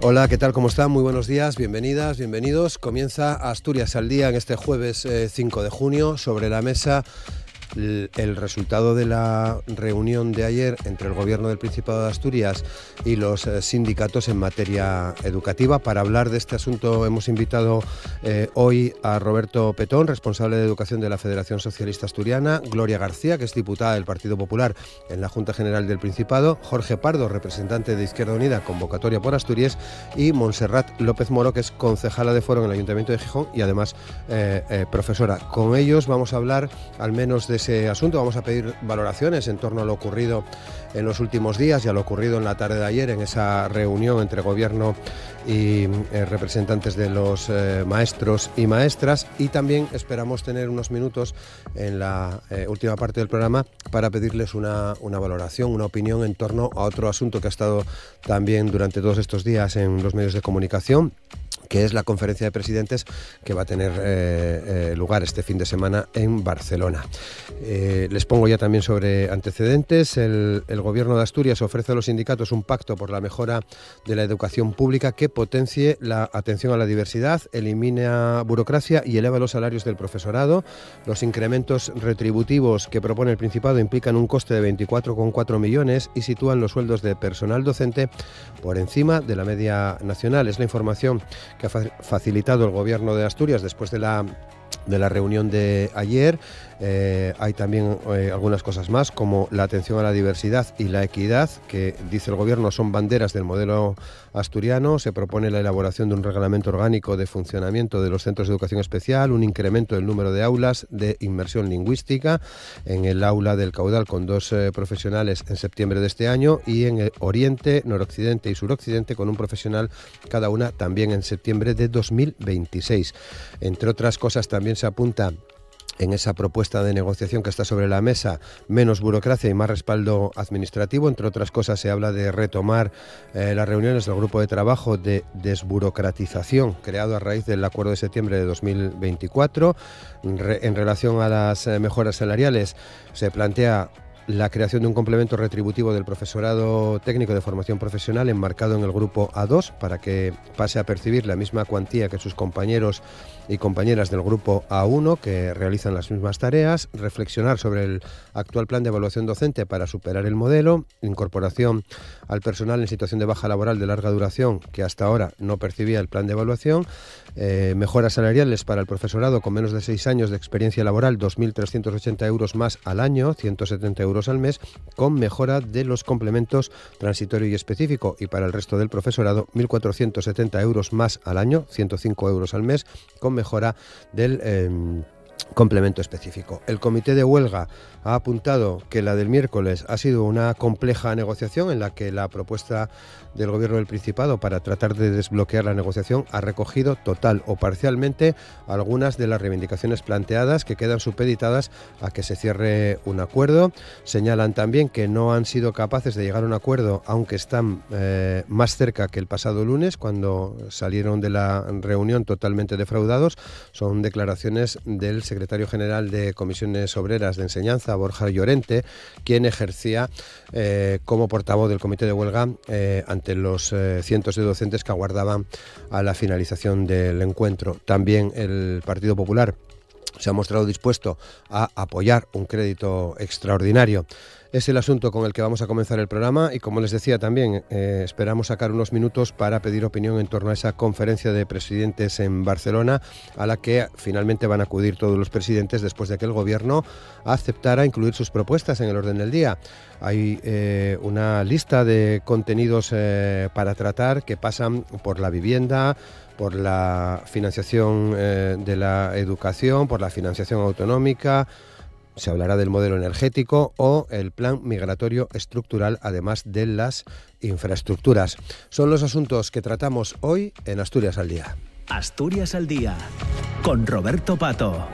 Hola, ¿qué tal? ¿Cómo están? Muy buenos días, bienvenidas, bienvenidos. Comienza Asturias al Día en este jueves 5 de junio. Sobre la mesa el resultado de la reunión de ayer entre el Gobierno del Principado de Asturias y los sindicatos en materia educativa. Para hablar de este asunto hemos invitado hoy a Roberto Petón, responsable de Educación de la Federación Socialista Asturiana, Gloria García, que es diputada del Partido Popular en la Junta General del Principado, Jorge Pardo, representante de Izquierda Unida, convocatoria por Asturias, y Montserrat López Moro, que es concejala de Foro en el Ayuntamiento de Gijón y además profesora. Con ellos vamos a hablar al menos de ese asunto. Vamos a pedir valoraciones en torno a lo ocurrido en los últimos días y a lo ocurrido en la tarde de ayer en esa reunión entre Gobierno y representantes de los maestros y maestras, y también esperamos tener unos minutos en la última parte del programa para pedirles una valoración, una opinión en torno a otro asunto que ha estado también durante todos estos días en los medios de comunicación, que es la conferencia de presidentes que va a tener lugar este fin de semana en Barcelona. Les pongo ya también sobre antecedentes. El Gobierno de Asturias ofrece a los sindicatos un pacto por la mejora de la educación pública que potencie la atención a la diversidad, elimina burocracia y eleva los salarios del profesorado. Los incrementos retributivos que propone el Principado implican un coste de 24,4 millones y sitúan los sueldos de personal docente por encima de la media nacional. Es la información que ha facilitado el Gobierno de Asturias después de la reunión de ayer. Hay también algunas cosas más, como la atención a la diversidad y la equidad, que dice el Gobierno son banderas del modelo asturiano. Se propone la elaboración de un reglamento orgánico de funcionamiento de los centros de educación especial, un incremento del número de aulas de inmersión lingüística en el aula del Caudal con 2 profesionales en septiembre de este año, y en el Oriente, Noroccidente y Suroccidente con un profesional cada una también en septiembre de 2026. Entre otras cosas, también se apunta en esa propuesta de negociación que está sobre la mesa menos burocracia y más respaldo administrativo. Entre otras cosas, se habla de retomar las reuniones del grupo de trabajo de desburocratización creado a raíz del acuerdo de septiembre de 2024. En relación a las mejoras salariales, se plantea la creación de un complemento retributivo del profesorado técnico de formación profesional enmarcado en el grupo A2 para que pase a percibir la misma cuantía que sus compañeros y compañeras del grupo A1 que realizan las mismas tareas, reflexionar sobre el actual plan de evaluación docente para superar el modelo, incorporación al personal en situación de baja laboral de larga duración que hasta ahora no percibía el plan de evaluación, mejoras salariales para el profesorado con menos de 6 años de experiencia laboral, 2.380 euros más al año, 170 euros al mes, con mejora de los complementos transitorio y específico, y para el resto del profesorado 1.470 euros más al año, 105 euros al mes, con mejora del complemento específico. El comité de huelga ha apuntado que la del miércoles ha sido una compleja negociación en la que la propuesta del Gobierno del Principado para tratar de desbloquear la negociación ha recogido total o parcialmente algunas de las reivindicaciones planteadas, que quedan supeditadas a que se cierre un acuerdo. Señalan también que no han sido capaces de llegar a un acuerdo, aunque están más cerca que el pasado lunes, cuando salieron de la reunión totalmente defraudados. Son declaraciones del secretario general de Comisiones Obreras de Enseñanza, Borja Llorente, quien ejercía como portavoz del comité de huelga ante los cientos de docentes que aguardaban a la finalización del encuentro. También el Partido Popular se ha mostrado dispuesto a apoyar un crédito extraordinario. Es el asunto con el que vamos a comenzar el programa y, como les decía, también esperamos sacar unos minutos para pedir opinión en torno a esa conferencia de presidentes en Barcelona, a la que finalmente van a acudir todos los presidentes después de que el Gobierno aceptara incluir sus propuestas en el orden del día. Hay una lista de contenidos para tratar que pasan por la vivienda, por la financiación de la educación, por la financiación autonómica. Se hablará del modelo energético o el plan migratorio estructural, además de las infraestructuras. Son los asuntos que tratamos hoy en Asturias al Día. Asturias al Día, con Roberto Pato.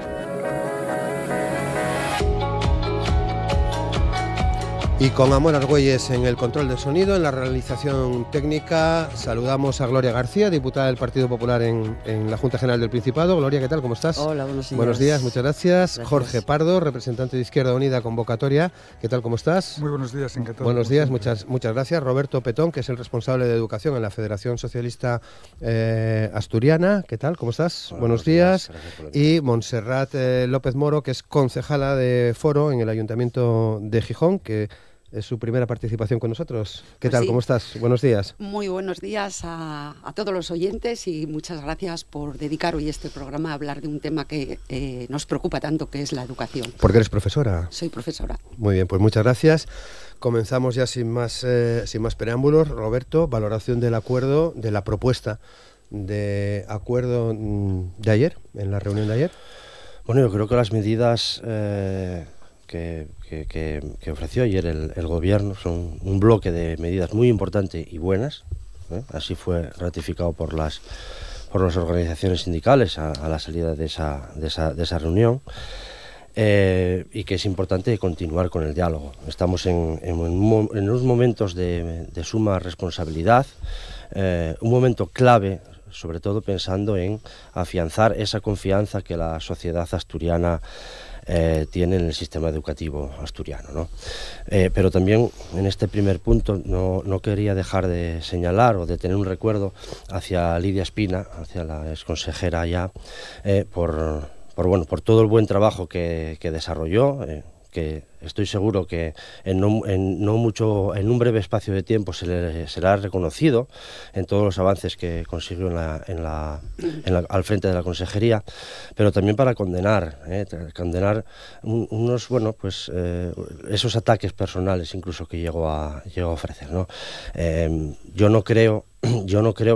Y con Amor Argüelles en el control del sonido, en la realización técnica, saludamos a Gloria García, diputada del Partido Popular en la Junta General del Principado. Gloria, ¿qué tal? ¿Cómo estás? Hola, buenos días. Buenos días, muchas gracias. Jorge Pardo, representante de Izquierda Unida, convocatoria. ¿Qué tal? ¿Cómo estás? Muy buenos días, encantado. Buenos días, muchas gracias. Roberto Petón, que es el responsable de Educación en la Federación Socialista Asturiana. ¿Qué tal? ¿Cómo estás? Buenos días. Y Montserrat López Moro, que es concejala de Foro en el Ayuntamiento de Gijón, que es su primera participación con nosotros. ¿Qué tal? Sí. ¿Cómo estás? Buenos días. Muy buenos días a todos los oyentes y muchas gracias por dedicar hoy este programa a hablar de un tema que nos preocupa tanto, que es la educación. ¿Porque eres profesora? Soy profesora. Muy bien, pues muchas gracias. Comenzamos ya sin más preámbulos. Roberto, valoración del acuerdo, de la propuesta de acuerdo de ayer, en la reunión de ayer. Bueno, yo creo que las medidas que ofreció ayer el Gobierno son un bloque de medidas muy importante y buenas, así fue ratificado por las organizaciones sindicales a la salida de esa reunión, y que es importante continuar con el diálogo. Estamos en unos momentos de suma responsabilidad, un momento clave, sobre todo pensando en afianzar esa confianza que la sociedad asturiana tiene en el sistema educativo asturiano, ¿no? Pero también en este primer punto no quería dejar de señalar o de tener un recuerdo hacia Lidia Espina, hacia la exconsejera ya, por todo el buen trabajo que desarrolló, que estoy seguro que en un breve espacio de tiempo se le será reconocido en todos los avances que consiguió al frente de la consejería, pero también para condenar esos ataques personales incluso que llegó a ofrecer, ¿no? Yo no creo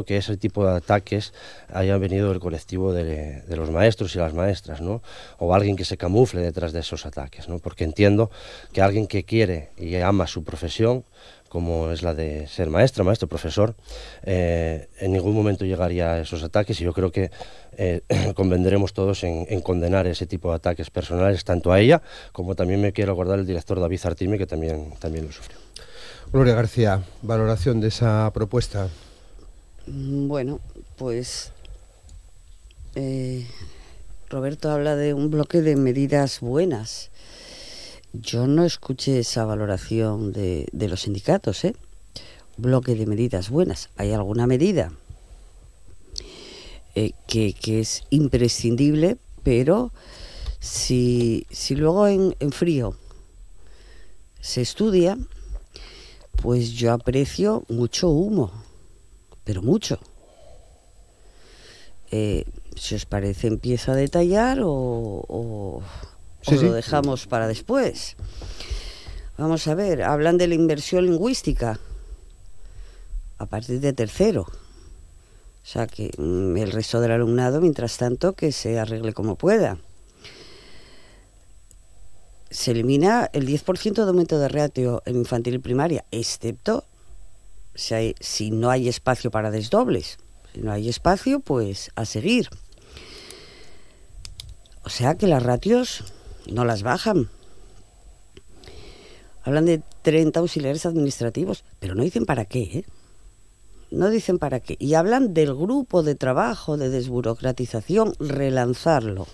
que ese tipo de ataques hayan venido del colectivo de los maestros y las maestras, ¿no? O alguien que se camufle detrás de esos ataques, ¿no? Porque entiendo que alguien que quiere y ama su profesión, como es la de ser maestro, profesor, en ningún momento llegaría a esos ataques, y yo creo que convendremos todos en condenar ese tipo de ataques personales, tanto a ella como también me quiero acordar el director David Artime, que también lo sufrió. Gloria García, valoración de esa propuesta. Bueno, pues Roberto habla de un bloque de medidas buenas. Yo no escuché esa valoración de los sindicatos, bloque de medidas buenas. ¿Hay alguna medida que es imprescindible? Pero si luego en frío se estudia, pues yo aprecio mucho humo, pero mucho. Si os parece, empiezo a detallar o lo dejamos para después. Vamos a ver, hablan de la inversión lingüística a partir de tercero. O sea, que el resto del alumnado, mientras tanto, que se arregle como pueda. Se elimina el 10% de aumento de ratio en infantil y primaria, excepto si no hay espacio para desdobles. Si no hay espacio, pues a seguir. O sea que las ratios no las bajan. Hablan de 30 auxiliares administrativos, pero no dicen para qué, No dicen para qué. Y hablan del grupo de trabajo de desburocratización, relanzarlo.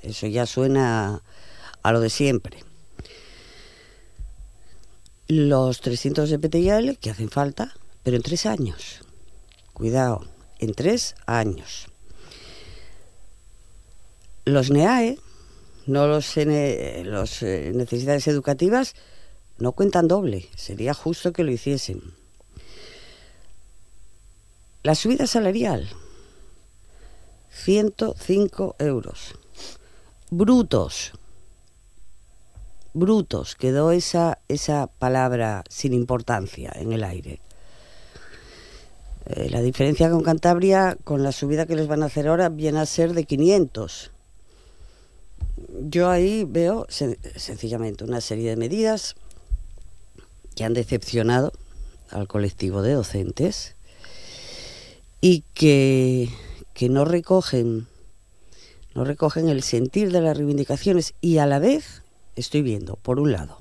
Eso ya suena a lo de siempre. Los 300 de PTIL que hacen falta, pero en 3 años. Cuidado, en 3 años. Los NEAE, no los necesidades educativas, no cuentan doble. Sería justo que lo hiciesen. La subida salarial, 105 euros. Brutos, quedó esa palabra sin importancia en el aire. La diferencia con Cantabria, con la subida que les van a hacer ahora, viene a ser de 500. Yo ahí veo sencillamente una serie de medidas que han decepcionado al colectivo de docentes y que no recogen el sentir de las reivindicaciones, y a la vez estoy viendo, por un lado,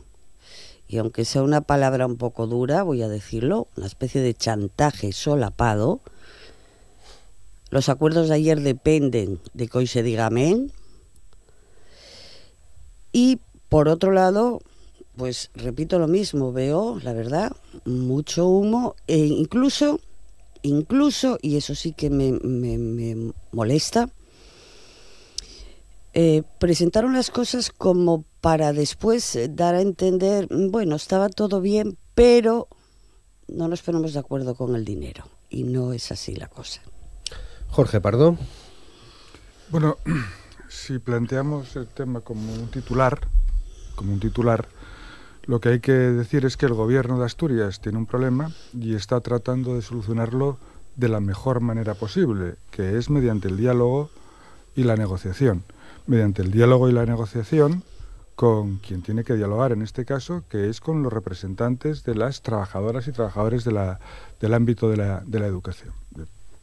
y aunque sea una palabra un poco dura, voy a decirlo, una especie de chantaje solapado. Los acuerdos de ayer dependen de que hoy se diga amén. Y por otro lado, pues repito lo mismo, veo, la verdad, mucho humo e incluso, y eso sí que me molesta, presentaron las cosas como para después dar a entender, bueno, estaba todo bien, pero no nos ponemos de acuerdo con el dinero. Y no es así la cosa. Jorge Pardo. Bueno, si planteamos el tema como un titular, lo que hay que decir es que el gobierno de Asturias tiene un problema y está tratando de solucionarlo de la mejor manera posible, que es mediante el diálogo y la negociación. Mediante el diálogo y la negociación con quien tiene que dialogar en este caso, que es con los representantes de las trabajadoras y trabajadores del ámbito de la educación.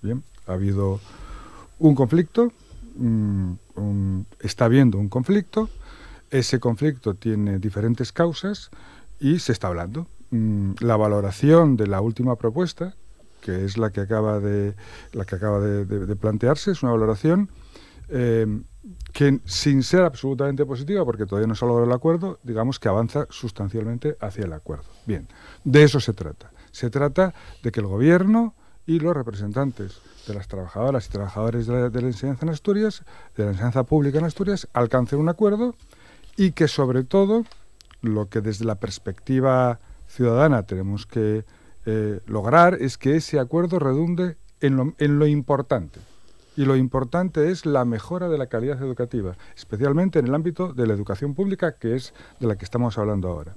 Bien, ha habido un conflicto, está habiendo un conflicto, ese conflicto tiene diferentes causas y se está hablando. La valoración de la última propuesta, que es la que acaba de plantearse, es una valoración que, sin ser absolutamente positiva, porque todavía no se ha logrado el acuerdo, digamos que avanza sustancialmente hacia el acuerdo. Bien, de eso se trata. Se trata de que el gobierno y los representantes de las trabajadoras y trabajadores de la enseñanza en Asturias, de la enseñanza pública en Asturias, alcancen un acuerdo y que, sobre todo, lo que desde la perspectiva ciudadana tenemos que lograr es que ese acuerdo redunde en lo importante. Y lo importante es la mejora de la calidad educativa, especialmente en el ámbito de la educación pública, que es de la que estamos hablando ahora.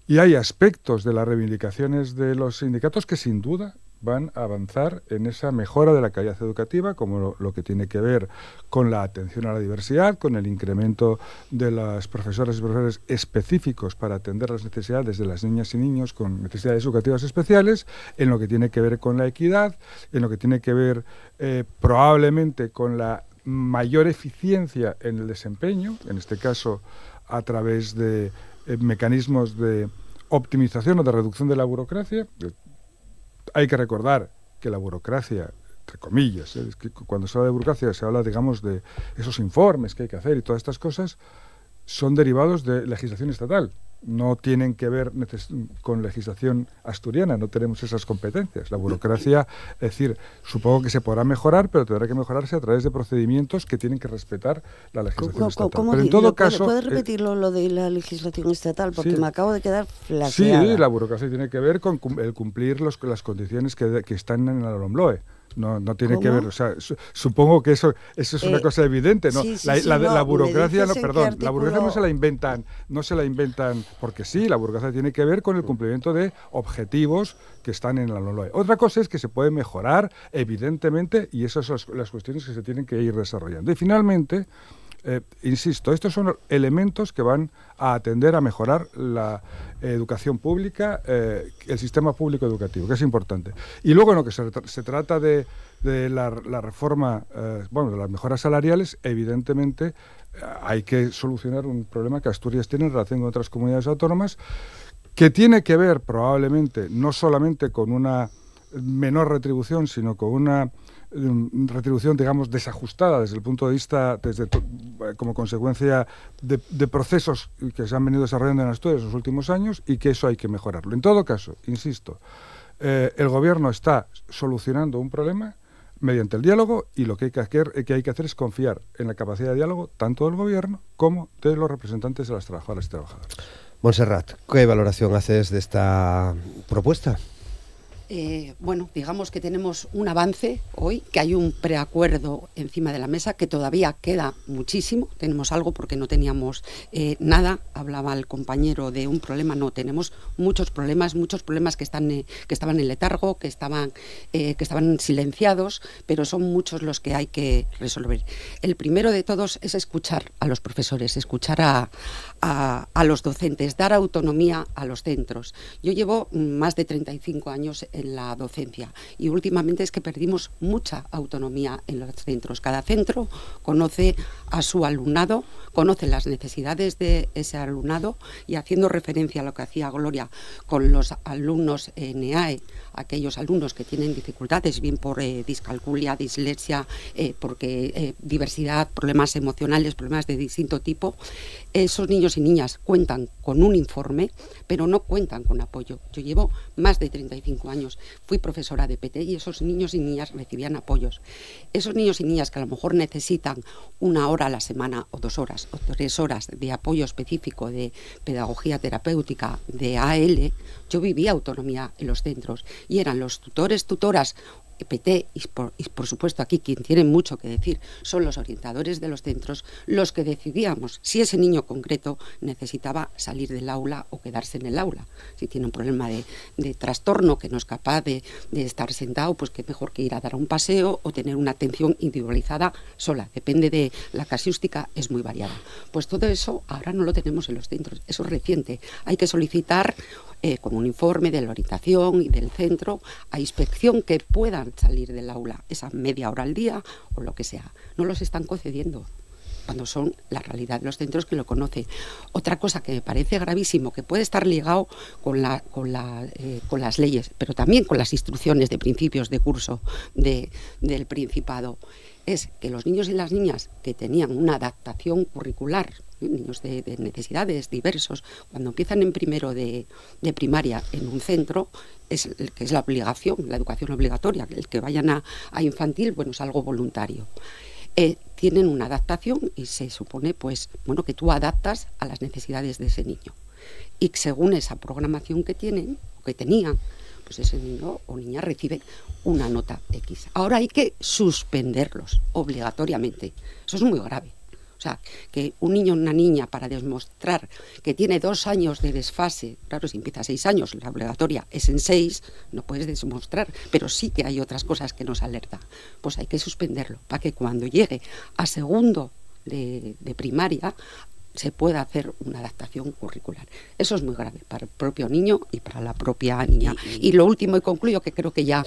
Y hay aspectos de las reivindicaciones de los sindicatos que sin duda van a avanzar en esa mejora de la calidad educativa, como lo que tiene que ver con la atención a la diversidad, con el incremento de las profesoras y profesores específicos para atender las necesidades de las niñas y niños con necesidades educativas especiales, en lo que tiene que ver con la equidad, en lo que tiene que ver probablemente con la mayor eficiencia en el desempeño, en este caso a través de mecanismos de optimización o de reducción de la burocracia. Hay que recordar que la burocracia, entre comillas, es que cuando se habla de burocracia se habla, digamos, de esos informes que hay que hacer y todas estas cosas, son derivados de legislación estatal. No tienen que ver con legislación asturiana, no tenemos esas competencias. La burocracia, es decir, supongo que se podrá mejorar, pero tendrá que mejorarse a través de procedimientos que tienen que respetar la legislación estatal. Pero en todo caso, ¿puedes repetirlo lo de la legislación estatal? Porque me acabo de quedar flaseada. Sí, la burocracia tiene que ver con el cumplir las condiciones que están en la LOMLOE. No tiene que ver, o sea, supongo que eso es una cosa evidente, ¿no? La burocracia, la burocracia no se la inventan porque sí, la burocracia tiene que ver con el cumplimiento de objetivos que están en la LOMLOE. Otra cosa es que se puede mejorar, evidentemente, y esas son las cuestiones que se tienen que ir desarrollando. Y finalmente, insisto, estos son elementos que van a atender a mejorar la educación pública, el sistema público educativo, que es importante. Y luego en lo que se trata de la reforma, de las mejoras salariales, evidentemente hay que solucionar un problema que Asturias tiene en relación con otras comunidades autónomas, que tiene que ver probablemente no solamente con una menor retribución, sino con una retribución, digamos, desajustada desde el punto de vista, como consecuencia de procesos que se han venido desarrollando en Asturias en los últimos años, y que eso hay que mejorarlo. En todo caso, insisto, el gobierno está solucionando un problema mediante el diálogo, y lo que hay que hacer es confiar en la capacidad de diálogo tanto del gobierno como de los representantes de las trabajadoras y trabajadores. Montserrat, ¿qué valoración haces de esta propuesta? Bueno, digamos que tenemos un avance hoy, que hay un preacuerdo encima de la mesa, que todavía queda muchísimo. Tenemos algo porque no teníamos nada. Hablaba el compañero de un problema, no, tenemos muchos problemas que estaban en letargo, que estaban silenciados, pero son muchos los que hay que resolver. El primero de todos es escuchar a los profesores, escuchar a los docentes, dar autonomía a los centros. Yo llevo más de 35 años en la docencia. Y últimamente es que perdimos mucha autonomía en los centros. Cada centro conoce a su alumnado, conoce las necesidades de ese alumnado, y haciendo referencia a lo que hacía Gloria con los alumnos NEAE, aquellos alumnos que tienen dificultades, bien por discalculia, dislexia, porque diversidad, problemas emocionales, problemas de distinto tipo, esos niños y niñas cuentan con un informe, pero no cuentan con apoyo. Yo llevo más de 35 años, fui profesora de PT y esos niños y niñas recibían apoyos. Esos niños y niñas que a lo mejor necesitan 1 hora a la semana o 2 horas o 3 horas de apoyo específico de pedagogía terapéutica, de AL, yo vivía autonomía en los centros y eran los tutores, tutoras, PT y por supuesto aquí quien tiene mucho que decir son los orientadores de los centros, los que decidíamos si ese niño concreto necesitaba salir del aula o quedarse en el aula. Si tiene un problema de trastorno que no es capaz de estar sentado, pues qué mejor que ir a dar un paseo o tener una atención individualizada sola. Depende de la casuística, es muy variada. Pues todo eso ahora no lo tenemos en los centros, eso es reciente. Hay que solicitar con un informe de la orientación y del centro a inspección que puedan salir del aula esa media hora al día o lo que sea. No los están concediendo cuando son la realidad de los centros que lo conocen. Otra cosa que me parece gravísimo, que puede estar ligado con las leyes, pero también con las instrucciones de principios de curso del Principado, es que los niños y las niñas que tenían una adaptación curricular, niños de necesidades diversos, cuando empiezan en primero de primaria en un centro, que es la obligación, la educación obligatoria, el que vayan a infantil, bueno, es algo voluntario. Tienen una adaptación y se supone, pues, bueno, que tú adaptas a las necesidades de ese niño. Y según esa programación que tienen, o que tenían, pues ese niño o niña recibe una nota X. Ahora hay que suspenderlos obligatoriamente. Eso es muy grave. O sea, que un niño o una niña, para demostrar que tiene 2 años de desfase, claro, si empieza a 6 años, la obligatoria es en 6, no puedes demostrar, pero sí que hay otras cosas que nos alertan. Pues hay que suspenderlo, para que cuando llegue a segundo de primaria se pueda hacer una adaptación curricular. Eso es muy grave para el propio niño y para la propia niña. Y lo último, y concluyo, que creo que ya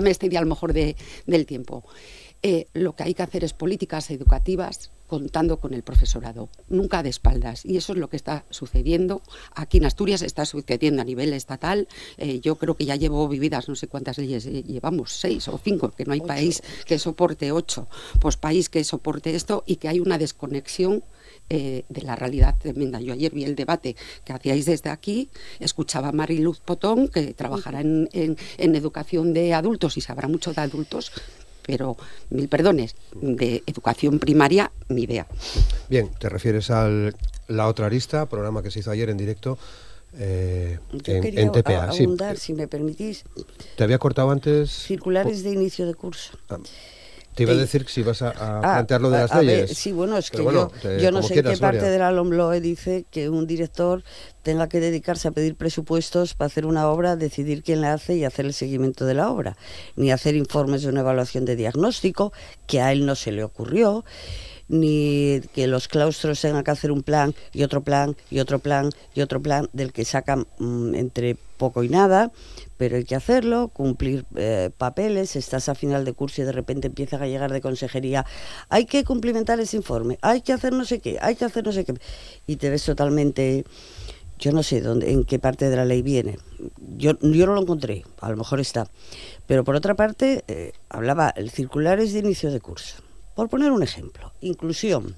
me excedí a lo mejor del tiempo. Lo que hay que hacer es políticas educativas contando con el profesorado, nunca de espaldas. Y eso es lo que está sucediendo. Aquí en Asturias está sucediendo a nivel estatal. Yo creo que ya llevo vividas no sé cuántas leyes, llevamos 6 o 5, que no hay 8. País que soporte 8, pues país que soporte esto, y que hay una desconexión de la realidad tremenda. Yo ayer vi el debate que hacíais desde aquí, escuchaba a Mariluz Potón, que trabajará en educación de adultos y sabrá mucho de adultos, pero, 1000 perdones, de educación primaria, ni idea. Bien, te refieres a la otra arista, programa que se hizo ayer en directo en TPA. Abundar, si me permitís. Te había cortado antes. Circulares de inicio de curso. Te iba a decir que si vas a plantear lo de las leyes. Sí, bueno, es que bueno, yo no sé qué parte Gloria. de la LOMLOE dice que un director tenga que dedicarse a pedir presupuestos para hacer una obra, decidir quién la hace y hacer el seguimiento de la obra, ni hacer informes de una evaluación de diagnóstico, que a él no se le ocurrió, ni que los claustros tengan que hacer un plan y otro plan y otro plan y otro plan, del que sacan entre poco y nada, pero hay que hacerlo, cumplir papeles. Estás a final de curso y de repente empiezan a llegar de consejería, hay que cumplimentar ese informe, hay que hacer no sé qué, hay que hacer no sé qué, y te ves totalmente... Yo no sé en qué parte de la ley viene. Yo no lo encontré, a lo mejor está. Pero por otra parte, hablaba el circulares de inicio de curso. Por poner un ejemplo, inclusión.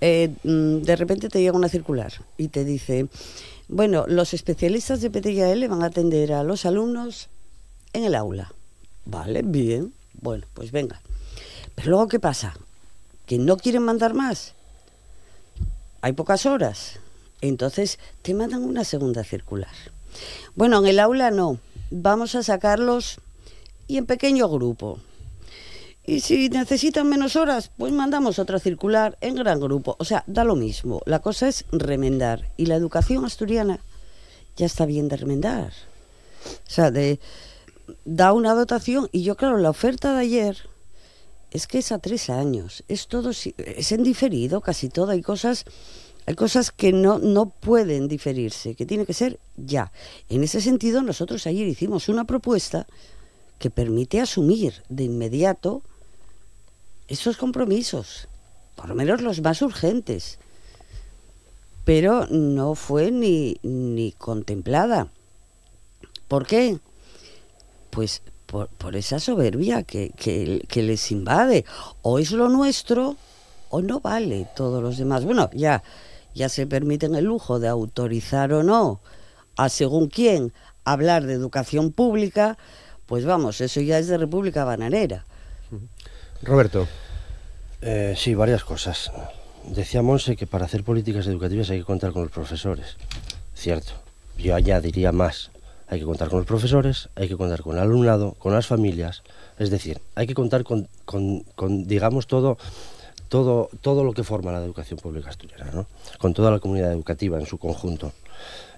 De repente te llega una circular y te dice, bueno, los especialistas de PT y AL van a atender a los alumnos en el aula. Vale, bien, bueno, pues venga. Pero luego, ¿qué pasa? ¿Que no quieren mandar más? Hay pocas horas. Entonces te mandan una segunda circular. Bueno, en el aula no, vamos a sacarlos y en pequeño grupo. Y si necesitan menos horas, pues mandamos otra circular en gran grupo. O sea, da lo mismo. La cosa es remendar. Y la educación asturiana ya está bien de remendar. O sea, da una dotación. Y yo, claro, la oferta de ayer es que es a 3 años. Es todo, es en diferido, casi todo. Hay cosas Hay cosas que no pueden diferirse, que tiene que ser ya. En ese sentido, nosotros ayer hicimos una propuesta que permite asumir de inmediato esos compromisos, por lo menos los más urgentes. Pero no fue ni contemplada. ¿Por qué? Pues por esa soberbia que les invade. O es lo nuestro o no vale todos los demás. Bueno, ya se permiten el lujo de autorizar o no a según quién hablar de educación pública, pues vamos, eso ya es de República Bananera. Roberto. Sí, varias cosas. Decía Monse que para hacer políticas educativas hay que contar con los profesores. Cierto. Yo añadiría más. Hay que contar con los profesores, hay que contar con el alumnado, con las familias. Es decir, hay que contar con digamos, todo lo que forma la educación pública asturiana, ¿no? Con toda la comunidad educativa en su conjunto.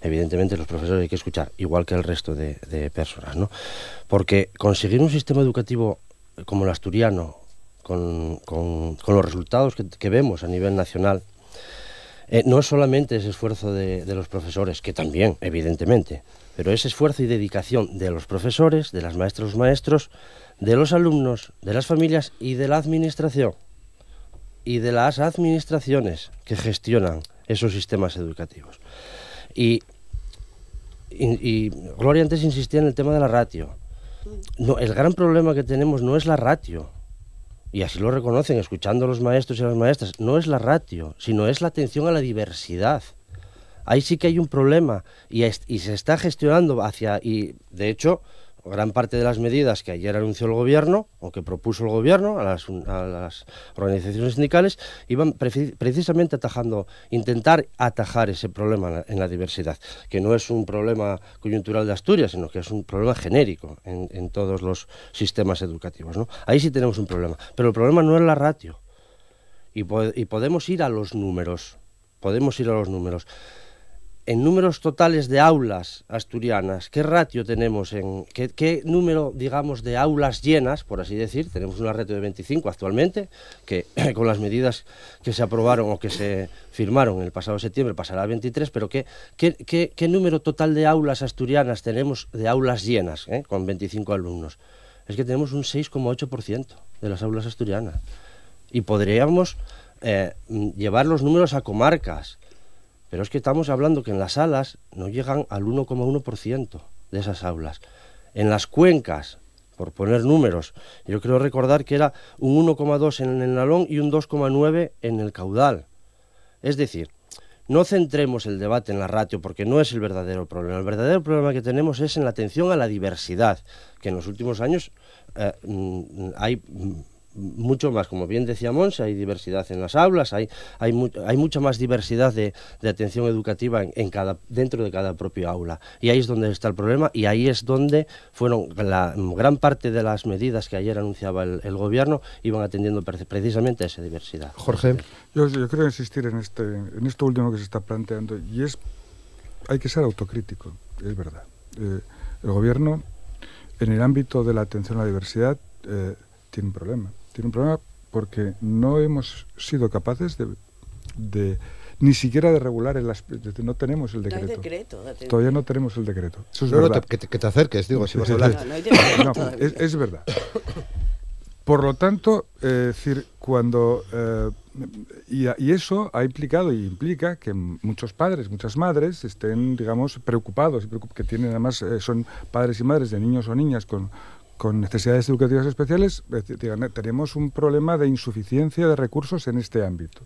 Evidentemente los profesores hay que escuchar, igual que el resto de personas, ¿no? Porque conseguir un sistema educativo como el asturiano, con los resultados que vemos a nivel nacional, no es solamente ese esfuerzo de los profesores, que también, evidentemente, pero ese esfuerzo y dedicación de los profesores, de las maestras, los maestros, de los alumnos, de las familias y de la administración, y de las administraciones que gestionan esos sistemas educativos. Y Gloria antes insistía en el tema de la ratio. No, el gran problema que tenemos no es la ratio, y así lo reconocen escuchando a los maestros y a las maestras, no es la ratio, sino es la atención a la diversidad. Ahí sí que hay un problema y se está gestionando y de hecho gran parte de las medidas que ayer anunció el gobierno o que propuso el gobierno a las organizaciones sindicales iban precisamente intentar atajar ese problema en la diversidad, que no es un problema coyuntural de Asturias, sino que es un problema genérico en todos los sistemas educativos, ¿no? Ahí sí tenemos un problema, pero el problema no es la ratio y podemos ir a los números, En números totales de aulas asturianas, ¿qué ratio tenemos? ¿Qué número, digamos, de aulas llenas, por así decir? Tenemos una ratio de 25 actualmente, que con las medidas que se aprobaron o que se firmaron el pasado septiembre pasará a 23, pero ¿qué número total de aulas asturianas tenemos de aulas llenas, con 25 alumnos? Es que tenemos un 6,8% de las aulas asturianas. Y podríamos llevar los números a comarcas. Pero es que estamos hablando que en las salas no llegan al 1,1% de esas aulas. En las cuencas, por poner números, yo creo recordar que era un 1,2 en el Nalón y un 2,9 en el Caudal. Es decir, no centremos el debate en la ratio porque no es el verdadero problema. El verdadero problema que tenemos es en la atención a la diversidad, que en los últimos años hay mucho más, como bien decía Monse, hay diversidad en las aulas, hay mucha más diversidad de atención educativa dentro de cada propio aula, y ahí es donde está el problema, y ahí es donde fueron la gran parte de las medidas que ayer anunciaba el gobierno, iban atendiendo precisamente a esa diversidad. Jorge. Yo quiero insistir en esto último que se está planteando, y hay que ser autocrítico, es verdad. El gobierno, en el ámbito de la atención a la diversidad, tiene un problema. Tiene un problema porque no hemos sido capaces de ni siquiera de regular no tenemos el decreto. No hay decreto. Todavía no tenemos el decreto. Eso es No, verdad. que te acerques, digo, si vas a hablar. No hay decreto No, todavía. es verdad. Por lo tanto, decir, cuando y eso ha implicado y implica que muchos padres, muchas madres estén, digamos, preocupados, que tienen además son padres y madres de niños o niñas con necesidades educativas especiales. Tenemos un problema de insuficiencia de recursos en este ámbito.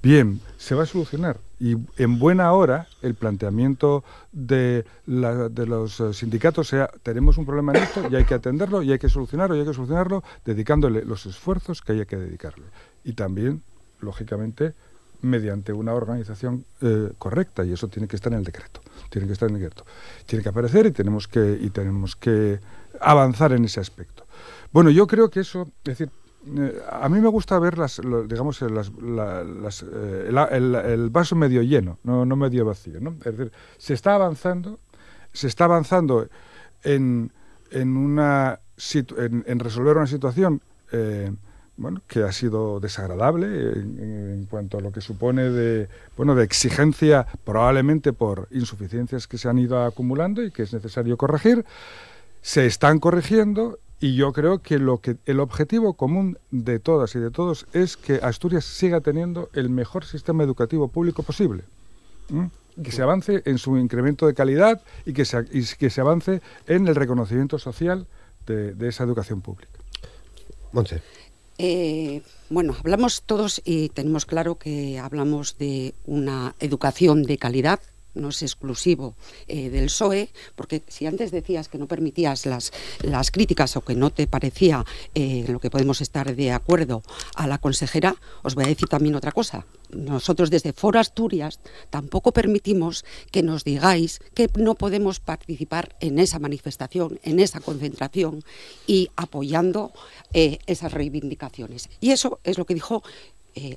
Bien, se va a solucionar, y en buena hora el planteamiento de los sindicatos sea: tenemos un problema en esto y hay que atenderlo y hay que solucionarlo dedicándole los esfuerzos que haya que dedicarle, y también, lógicamente, mediante una organización correcta, y eso tiene que estar en el decreto. Tiene que aparecer y tenemos que avanzar en ese aspecto. Bueno, yo creo que eso, es decir, a mí me gusta ver el vaso medio lleno, no medio vacío, ¿no? Es decir, se está avanzando en resolver una situación bueno, que ha sido desagradable en cuanto a lo que supone de exigencia, probablemente por insuficiencias que se han ido acumulando y que es necesario corregir. Se están corrigiendo y yo creo que el objetivo común de todas y de todos es que Asturias siga teniendo el mejor sistema educativo público posible. Que se avance en su incremento de calidad y que se avance en el reconocimiento social de esa educación pública. Montse. Bueno, hablamos todos y tenemos claro que hablamos de una educación de calidad. No es exclusivo del PSOE, porque si antes decías que no permitías las críticas o que no te parecía en lo que podemos estar de acuerdo a la consejera, os voy a decir también otra cosa. Nosotros desde Foro Asturias tampoco permitimos que nos digáis que no podemos participar en esa manifestación, en esa concentración y apoyando esas reivindicaciones. Y eso es lo que dijo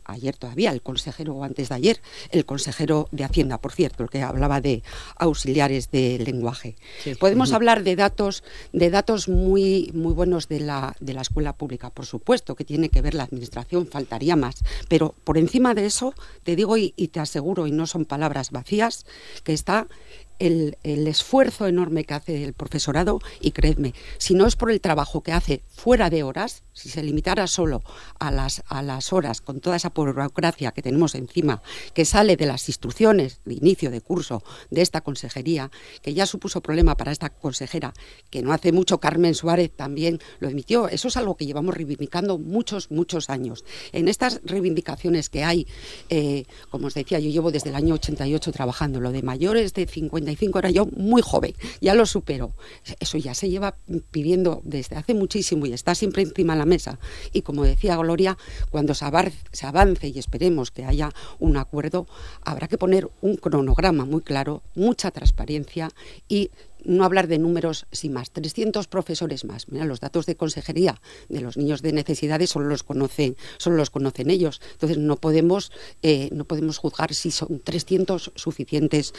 ayer todavía, el consejero, o antes de ayer, el consejero de Hacienda, por cierto, el que hablaba de auxiliares de lenguaje. Sí. Podemos hablar de datos muy buenos de la escuela pública, por supuesto, que tiene que ver la administración, faltaría más, pero por encima de eso, te digo y te aseguro, y no son palabras vacías, que está el esfuerzo enorme que hace el profesorado, y creedme, si no es por el trabajo que hace fuera de horas, si se limitara solo a las horas, con toda esa burocracia que tenemos encima, que sale de las instrucciones de inicio de curso de esta consejería, que ya supuso problema para esta consejera, que no hace mucho Carmen Suárez también lo admitió. Eso es algo que llevamos reivindicando muchos años. En estas reivindicaciones que hay, como os decía, yo llevo desde el año 88 trabajando, lo de mayores de 55 era yo muy joven, ya lo supero. Eso ya se lleva pidiendo desde hace muchísimo y está siempre encima de la mesa. Y como decía Gloria, cuando se avance y esperemos que haya un acuerdo, habrá que poner un cronograma muy claro, mucha transparencia y no hablar de números sin más. 300 profesores más. Mira, los datos de consejería de los niños de necesidades solo los conocen ellos. Entonces no podemos juzgar si son 300 suficientes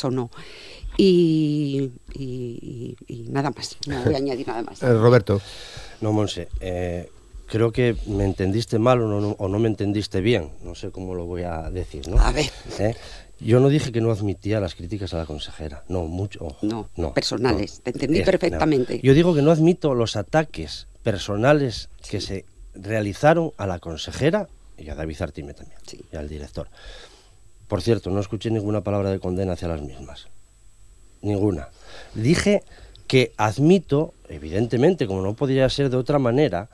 o no. Y nada más. No voy a añadir nada más. Roberto. No, Monse. Creo que me entendiste mal o no me entendiste bien. No sé cómo lo voy a decir, ¿no? A ver. Yo no dije que no admitía las críticas a la consejera, no, mucho. Ojo, no, personales, te entendí perfectamente. No. Yo digo que no admito los ataques personales que se realizaron a la consejera y a David Artime también, y al director. Por cierto, no escuché ninguna palabra de condena hacia las mismas, ninguna. Dije que admito, evidentemente, como no podría ser de otra manera,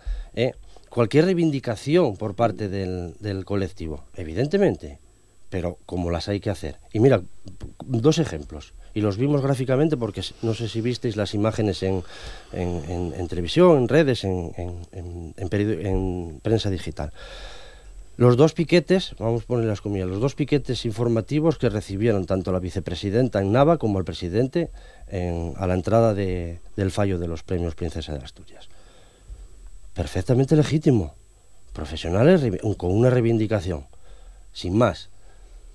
cualquier reivindicación por parte del colectivo, evidentemente, pero como las hay que hacer. Y mira, 2 ejemplos, y los vimos gráficamente porque no sé si visteis las imágenes en televisión, en redes, en prensa digital. Los 2 piquetes, vamos a poner las comillas, los 2 piquetes informativos que recibieron tanto la vicepresidenta en Nava como el presidente a la entrada del fallo de los premios Princesa de Asturias. Perfectamente legítimo, profesionales con una reivindicación, sin más.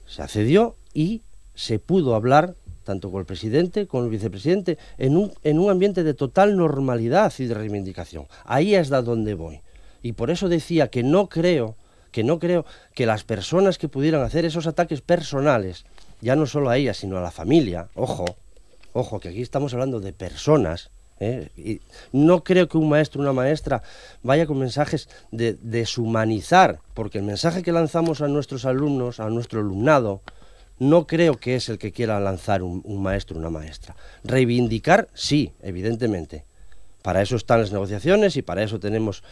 Se accedió y se pudo hablar tanto con el presidente como el vicepresidente en un ambiente de total normalidad y de reivindicación. Ahí es de donde voy. Y por eso decía que no creo que las personas que pudieran hacer esos ataques personales, ya no solo a ellas, sino a la familia, ojo, que aquí estamos hablando de personas, y no creo que un maestro o una maestra vaya con mensajes de deshumanizar, porque el mensaje que lanzamos a nuestros alumnos, a nuestro alumnado, no creo que es el que quiera lanzar un maestro o una maestra. Reivindicar, sí, evidentemente. Para eso están las negociaciones y para eso tenemos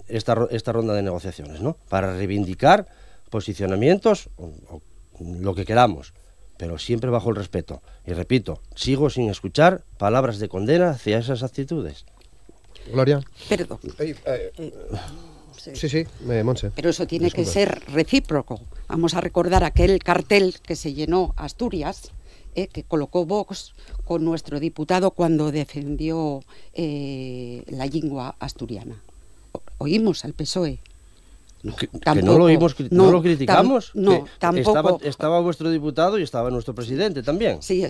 esta ronda de negociaciones, ¿no? Para reivindicar posicionamientos o lo que queramos, pero siempre bajo el respeto. Y repito, sigo sin escuchar palabras de condena hacia esas actitudes. Gloria. Perdón. Sí, Montse. Pero eso tiene que ser recíproco. Vamos a recordar aquel cartel que se llenó Asturias, que colocó Vox con nuestro diputado cuando defendió la lengua asturiana. Oímos al PSOE. Que no lo criticamos. Tampoco. Estaba vuestro diputado y estaba nuestro presidente también. Sí,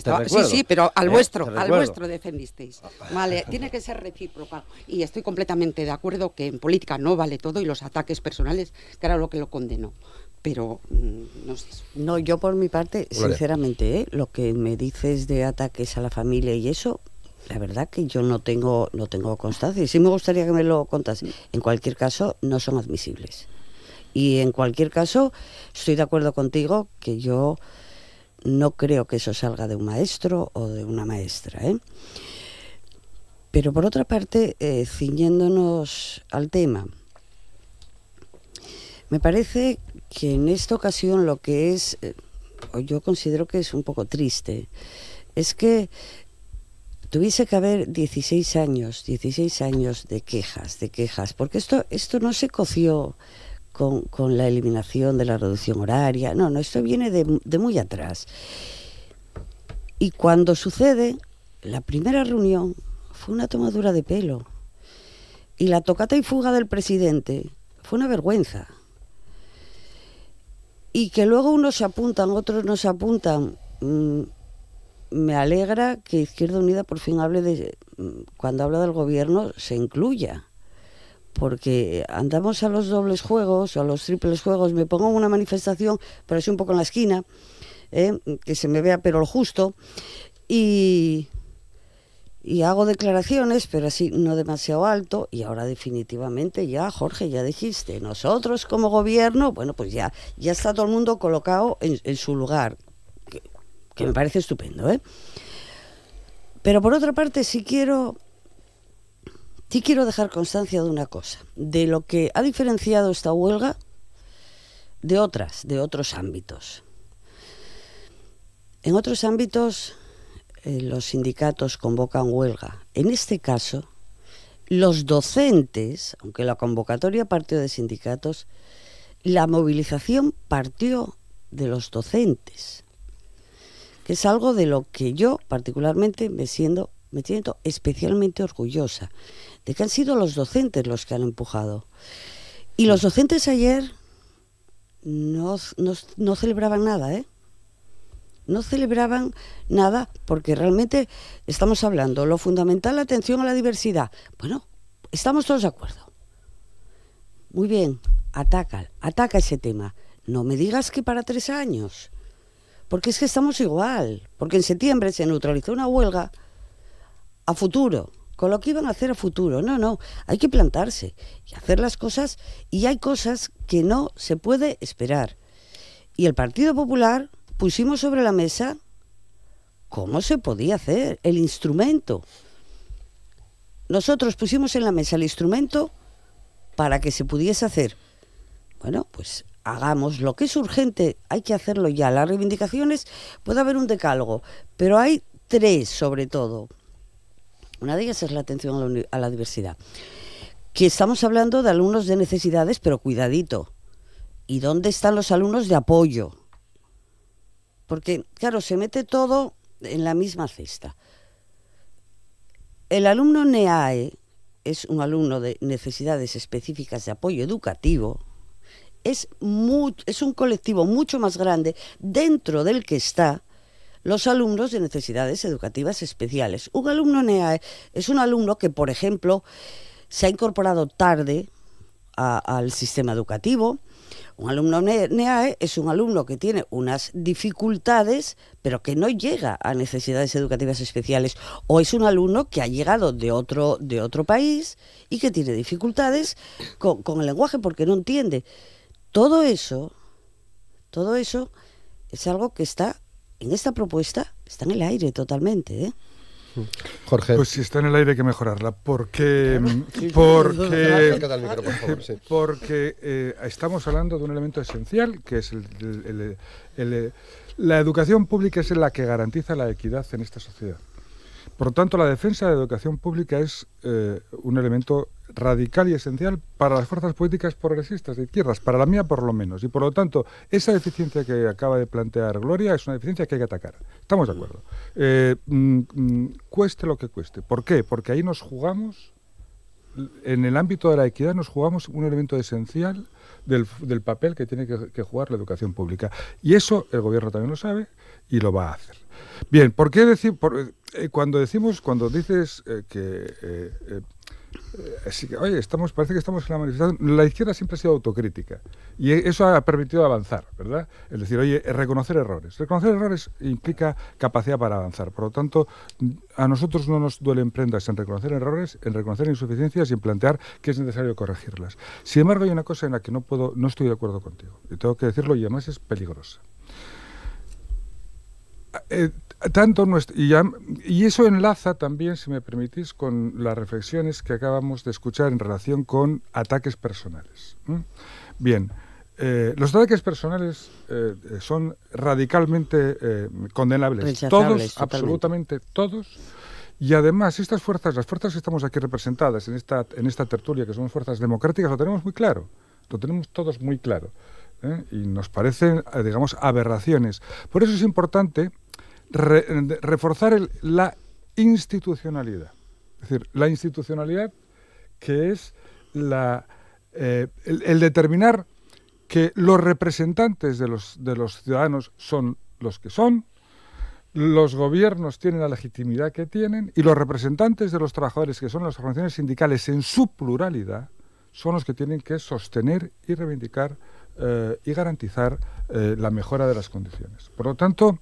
sí, pero al vuestro defendisteis. Vale, tiene que ser recíproca. Y estoy completamente de acuerdo que en política no vale todo y los ataques personales, que era lo que lo condenó. Pero no sé. No, yo por mi parte, sinceramente, lo que me dices de ataques a la familia y eso, la verdad que yo no tengo constancia. Y sí me gustaría que me lo contases. En cualquier caso, no son admisibles. Y en cualquier caso, estoy de acuerdo contigo que yo no creo que eso salga de un maestro o de una maestra, ¿eh? Pero por otra parte, ciñéndonos al tema, me parece que en esta ocasión lo que es, yo considero que es un poco triste, es que tuviese que haber 16 años de quejas, porque esto no se coció con la eliminación de la reducción horaria, no, esto viene de muy atrás. Y cuando sucede, la primera reunión fue una tomadura de pelo, y la tocata y fuga del presidente fue una vergüenza. Y que luego unos se apuntan, otros no se apuntan. Me alegra que Izquierda Unida por fin cuando habla del gobierno, se incluya. Porque andamos a los dobles juegos o a los triples juegos. Me pongo en una manifestación, pero así un poco en la esquina, que se me vea pero lo justo. Y hago declaraciones, pero así no demasiado alto, y ahora definitivamente ya, Jorge, ya dijiste, nosotros como gobierno, bueno, pues ya está todo el mundo colocado en su lugar, que me parece estupendo, ¿eh? Pero por otra parte sí quiero dejar constancia de una cosa, de lo que ha diferenciado esta huelga de otros ámbitos. En otros ámbitos los sindicatos convocan huelga. En este caso, los docentes, aunque la convocatoria partió de sindicatos, la movilización partió de los docentes, que es algo de lo que yo particularmente me siento especialmente orgullosa, de que han sido los docentes los que han empujado. Y los docentes ayer no celebraban nada, ¿eh? No celebraban nada porque realmente estamos hablando, lo fundamental, la atención a la diversidad. Bueno, estamos todos de acuerdo. Muy bien, ataca ese tema. No me digas que para 3 años, porque es que estamos igual. Porque en septiembre se neutralizó una huelga a futuro, con lo que iban a hacer a futuro. No, hay que plantarse y hacer las cosas, y hay cosas que no se puede esperar. Y el Partido Popular pusimos sobre la mesa cómo se podía hacer, el instrumento. Nosotros pusimos en la mesa el instrumento para que se pudiese hacer. Bueno, pues hagamos lo que es urgente, hay que hacerlo ya. Las reivindicaciones, puede haber un decálogo, pero hay 3 sobre todo. Una de ellas es la atención a la diversidad. Que estamos hablando de alumnos de necesidades, pero cuidadito. ¿Y dónde están los alumnos de apoyo? Porque, claro, se mete todo en la misma cesta. El alumno NEAE es un alumno de necesidades específicas de apoyo educativo. Es un colectivo mucho más grande dentro del que está los alumnos de necesidades educativas especiales. Un alumno NEAE es un alumno que, por ejemplo, se ha incorporado tarde al sistema educativo. Un alumno NEAE es un alumno que tiene unas dificultades, pero que no llega a necesidades educativas especiales. O es un alumno que ha llegado de otro país y que tiene dificultades con el lenguaje porque no entiende. Todo eso es algo que está en esta propuesta, está en el aire totalmente, ¿eh? Jorge. Pues si está en el aire hay que mejorarla, porque estamos hablando de un elemento esencial, que es la educación pública, es la que garantiza la equidad en esta sociedad. Por lo tanto, la defensa de la educación pública es un elemento radical y esencial para las fuerzas políticas progresistas de izquierdas, para la mía por lo menos. Y por lo tanto, esa deficiencia que acaba de plantear Gloria es una deficiencia que hay que atacar. Estamos de acuerdo. Cueste lo que cueste. ¿Por qué? Porque ahí nos jugamos, en el ámbito de la equidad, nos jugamos un elemento esencial del papel que tiene que jugar la educación pública. Y eso el gobierno también lo sabe y lo va a hacer. Bien, ¿por qué decir? Cuando dices oye, parece que estamos en la manifestación, la izquierda siempre ha sido autocrítica y eso ha permitido avanzar, ¿verdad? Es decir, oye, reconocer errores. Reconocer errores implica capacidad para avanzar. Por lo tanto, a nosotros no nos duelen prendas en reconocer errores, en reconocer insuficiencias y en plantear que es necesario corregirlas. Sin embargo, hay una cosa en la que no estoy de acuerdo contigo. Y tengo que decirlo y además es peligrosa. Y eso enlaza también, si me permitís, con las reflexiones que acabamos de escuchar en relación con ataques personales. Bien, los ataques personales son radicalmente condenables. Rechazables, todos, absolutamente todos. Y además, las fuerzas que estamos aquí representadas en esta tertulia, que son fuerzas democráticas, lo tenemos muy claro. Lo tenemos todos muy claro. Y nos parecen, digamos, aberraciones. Por eso es importante reforzar la institucionalidad. Es decir, la institucionalidad que es el determinar que los representantes de los ciudadanos son los que son, los gobiernos tienen la legitimidad que tienen y los representantes de los trabajadores, que son las organizaciones sindicales en su pluralidad, son los que tienen que sostener y reivindicar y garantizar la mejora de las condiciones. Por lo tanto,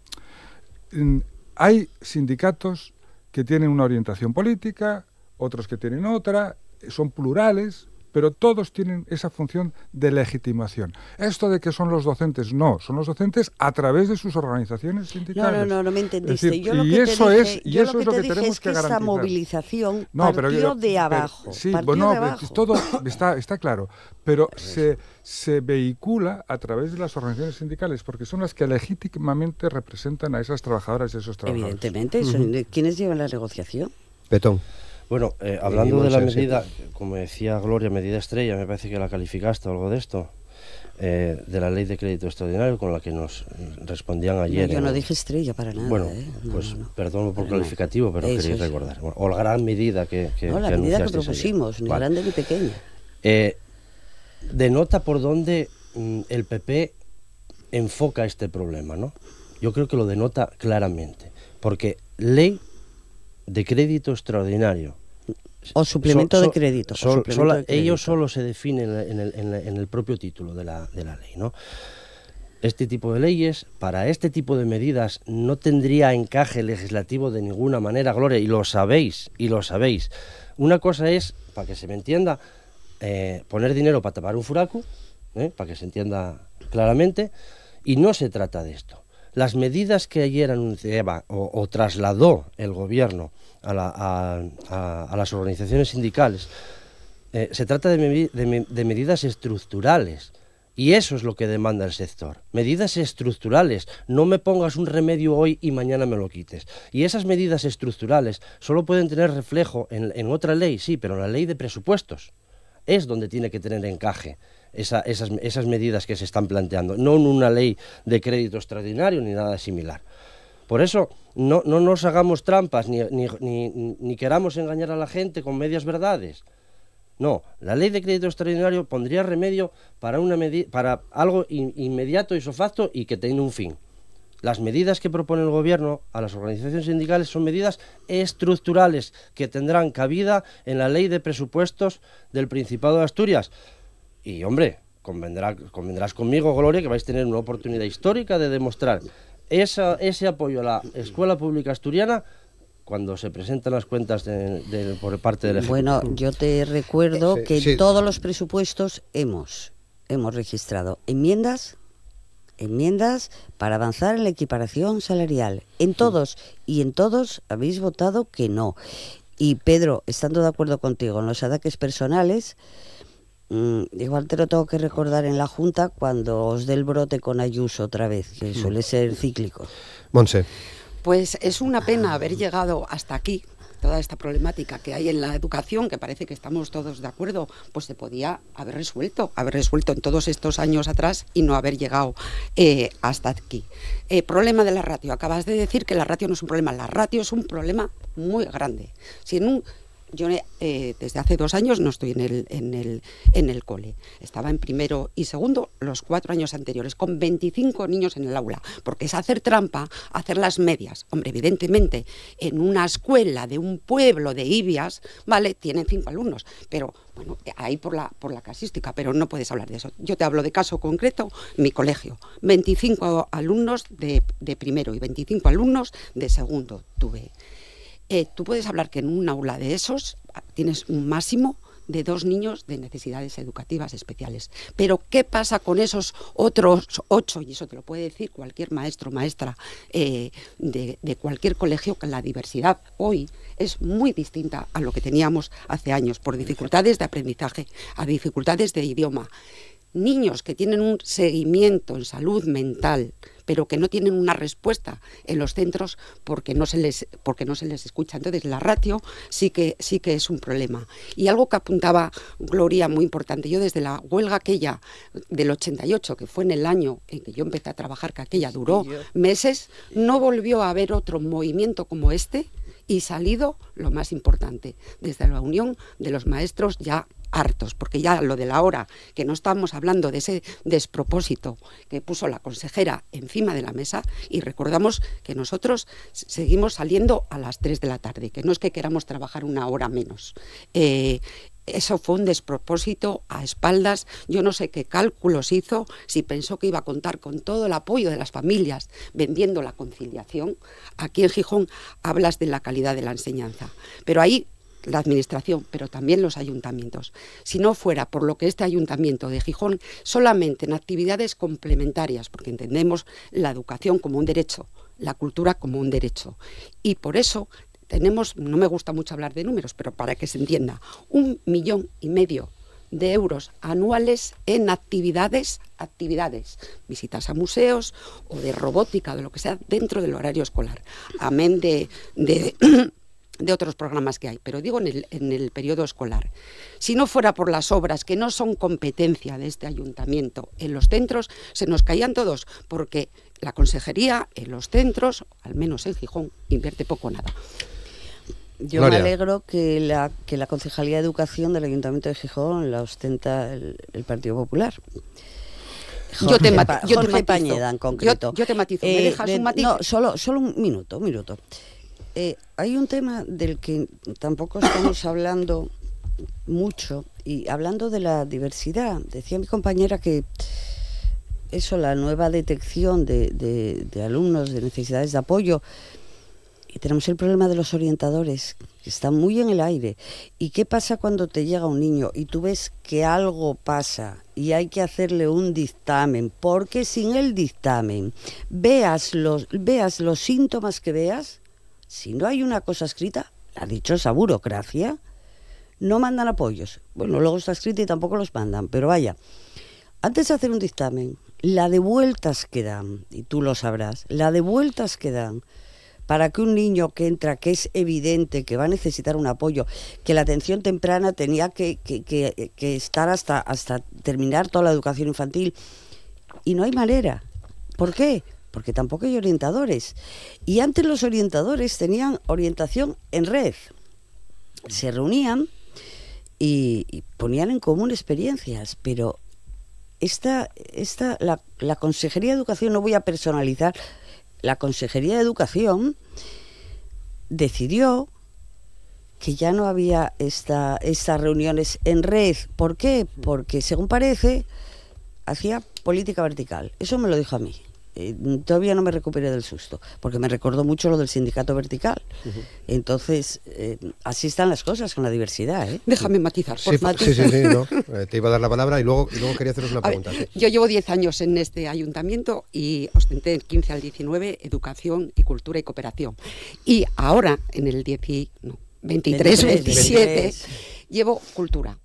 hay sindicatos que tienen una orientación política, otros que tienen otra, son plurales, pero todos tienen esa función de legitimación. Esto de que son los docentes, no, son los docentes a través de sus organizaciones sindicales. No me entendiste. Es decir, y eso es lo que tenemos que garantizar. Esa movilización partió de abajo. Sí, bueno, todo está claro, pero se vehicula a través de las organizaciones sindicales, porque son las que legítimamente representan a esas trabajadoras y a esos trabajadores. Evidentemente, ¿quiénes llevan la negociación? Betón. Bueno, hablando de la medida, como decía Gloria, medida estrella, me parece que la calificaste o algo de esto, de la ley de crédito extraordinario con la que nos respondían ayer. Yo no dije estrella para nada. Bueno, perdón por calificativo, pero quería recordar. Bueno, o la gran medida que la medida que propusimos, ni grande ni pequeña. Denota por dónde el PP enfoca este problema, ¿no? Yo creo que lo denota claramente, porque ley de crédito extraordinario o suplemento de crédito. Ellos solo se definen en el propio título de la ley, ¿no? Este tipo de leyes, para este tipo de medidas, no tendría encaje legislativo de ninguna manera, Gloria, y lo sabéis. Una cosa es, para que se me entienda, poner dinero para tapar un furaco, para que se entienda claramente, y no se trata de esto. Las medidas que ayer anunciaba o trasladó el gobierno a las organizaciones sindicales, se trata de medidas estructurales. Y eso es lo que demanda el sector. Medidas estructurales. No me pongas un remedio hoy y mañana me lo quites. Y esas medidas estructurales solo pueden tener reflejo en otra ley, sí, pero en la ley de presupuestos. Es donde tiene que tener encaje esas medidas que se están planteando, no en una ley de crédito extraordinario ni nada similar. Por eso no nos hagamos trampas ni queramos engañar a la gente con medias verdades. No, la ley de crédito extraordinario pondría remedio para algo inmediato, isofacto y que tenga un fin. Las medidas que propone el gobierno a las organizaciones sindicales son medidas estructurales que tendrán cabida en la ley de presupuestos del Principado de Asturias. Y, hombre, convendrás conmigo, Gloria, que vais a tener una oportunidad histórica de demostrar ese apoyo a la escuela pública asturiana cuando se presentan las cuentas por parte del Ejecutivo. Bueno, yo te recuerdo que todos los presupuestos hemos registrado enmiendas para avanzar en la equiparación salarial. En todos habéis votado que no. Y Pedro, estando de acuerdo contigo en los ataques personales, igual te lo tengo que recordar en la Junta cuando os dé el brote con Ayuso otra vez, que suele ser cíclico. Monse. Pues es una pena haber llegado hasta aquí. Toda esta problemática que hay en la educación, que parece que estamos todos de acuerdo, pues se podía haber resuelto en todos estos años atrás y no haber llegado hasta aquí. Problema de la ratio. Acabas de decir que la ratio no es un problema. La ratio es un problema muy grande. Si Yo desde hace 2 años no estoy en el cole. Estaba en primero y segundo los 4 años anteriores, con 25 niños en el aula, porque es hacer trampa, hacer las medias. Hombre, evidentemente, en una escuela de un pueblo de Ibias, ¿vale?, tienen 5 alumnos, pero bueno, ahí por la casística, pero no puedes hablar de eso. Yo te hablo de caso concreto, mi colegio, 25 alumnos de primero y 25 alumnos de segundo tuve. Tú puedes hablar que en un aula de esos tienes un máximo de 2 niños de necesidades educativas especiales. Pero ¿qué pasa con esos otros 8? Y eso te lo puede decir cualquier maestro o maestra de cualquier colegio, que la diversidad hoy es muy distinta a lo que teníamos hace años, por dificultades de aprendizaje, a dificultades de idioma. Niños que tienen un seguimiento en salud mental, pero que no tienen una respuesta en los centros porque no se les escucha. Entonces la ratio sí que es un problema. Y algo que apuntaba Gloria, muy importante, yo desde la huelga aquella del 88, que fue en el año en que yo empecé a trabajar, que aquella duró meses, no volvió a haber otro movimiento como este, y salido lo más importante, desde la unión de los maestros ya hartos, porque ya lo de la hora, que no estamos hablando de ese despropósito que puso la consejera encima de la mesa, y recordamos que nosotros seguimos saliendo a las 3 de la tarde, que no es que queramos trabajar 1 hora menos. Eso fue un despropósito a espaldas. Yo no sé qué cálculos hizo, si pensó que iba a contar con todo el apoyo de las familias vendiendo la conciliación. Aquí en Gijón hablas de la calidad de la enseñanza, pero ahí la administración, pero también los ayuntamientos. Si no fuera por lo que este ayuntamiento de Gijón, solamente en actividades complementarias, porque entendemos la educación como un derecho, la cultura como un derecho, y por eso tenemos, no me gusta mucho hablar de números, pero para que se entienda, 1,5 millones de euros anuales en actividades, visitas a museos o de robótica, de lo que sea, dentro del horario escolar, amén de otros programas que hay, pero digo en el periodo escolar. Si no fuera por las obras que no son competencia de este ayuntamiento en los centros, se nos caían todos, porque la consejería en los centros, al menos en Gijón, invierte poco o nada. Yo Gloria. me alegro que la Concejalía de Educación del Ayuntamiento de Gijón la ostenta el Partido Popular. Jorge Pañeda, en concreto. Yo te matizo. ¿Me dejas un matiz? No, solo un minuto. Hay un tema del que tampoco estamos hablando mucho, y hablando de la diversidad, decía mi compañera que eso, la nueva detección de alumnos de necesidades de apoyo, y tenemos el problema de los orientadores, que están muy en el aire. ¿Y qué pasa cuando te llega un niño y tú ves que algo pasa y hay que hacerle un dictamen? Porque sin el dictamen, veas los síntomas que veas, si no hay una cosa escrita, la dichosa burocracia, no mandan apoyos. Bueno, luego está escrito y tampoco los mandan, pero vaya, antes de hacer un dictamen, la de vueltas que dan, y tú lo sabrás, la de vueltas que dan, para que un niño que entra, que es evidente que va a necesitar un apoyo, que la atención temprana tenía que estar hasta terminar toda la educación infantil, y no hay manera. ¿Por qué? Porque tampoco hay orientadores. Y antes los orientadores tenían orientación en red. Se reunían y ponían en común experiencias, pero la Consejería de Educación, no voy a personalizar, la Consejería de Educación decidió que ya no había estas reuniones en red. ¿Por qué? Porque, según parece, hacía política vertical. Eso me lo dijo a mí. Todavía no me recuperé del susto, porque me recordó mucho lo del sindicato vertical. Entonces, así están las cosas con la diversidad, ¿eh? Déjame matizar, por favor. Sí, no. Te iba a dar la palabra y luego quería haceros una pregunta. Ver, yo llevo 10 años en este ayuntamiento y ostenté del 15 al 19 Educación y Cultura y Cooperación. Y ahora, en el 23 o 27, llevo Cultura.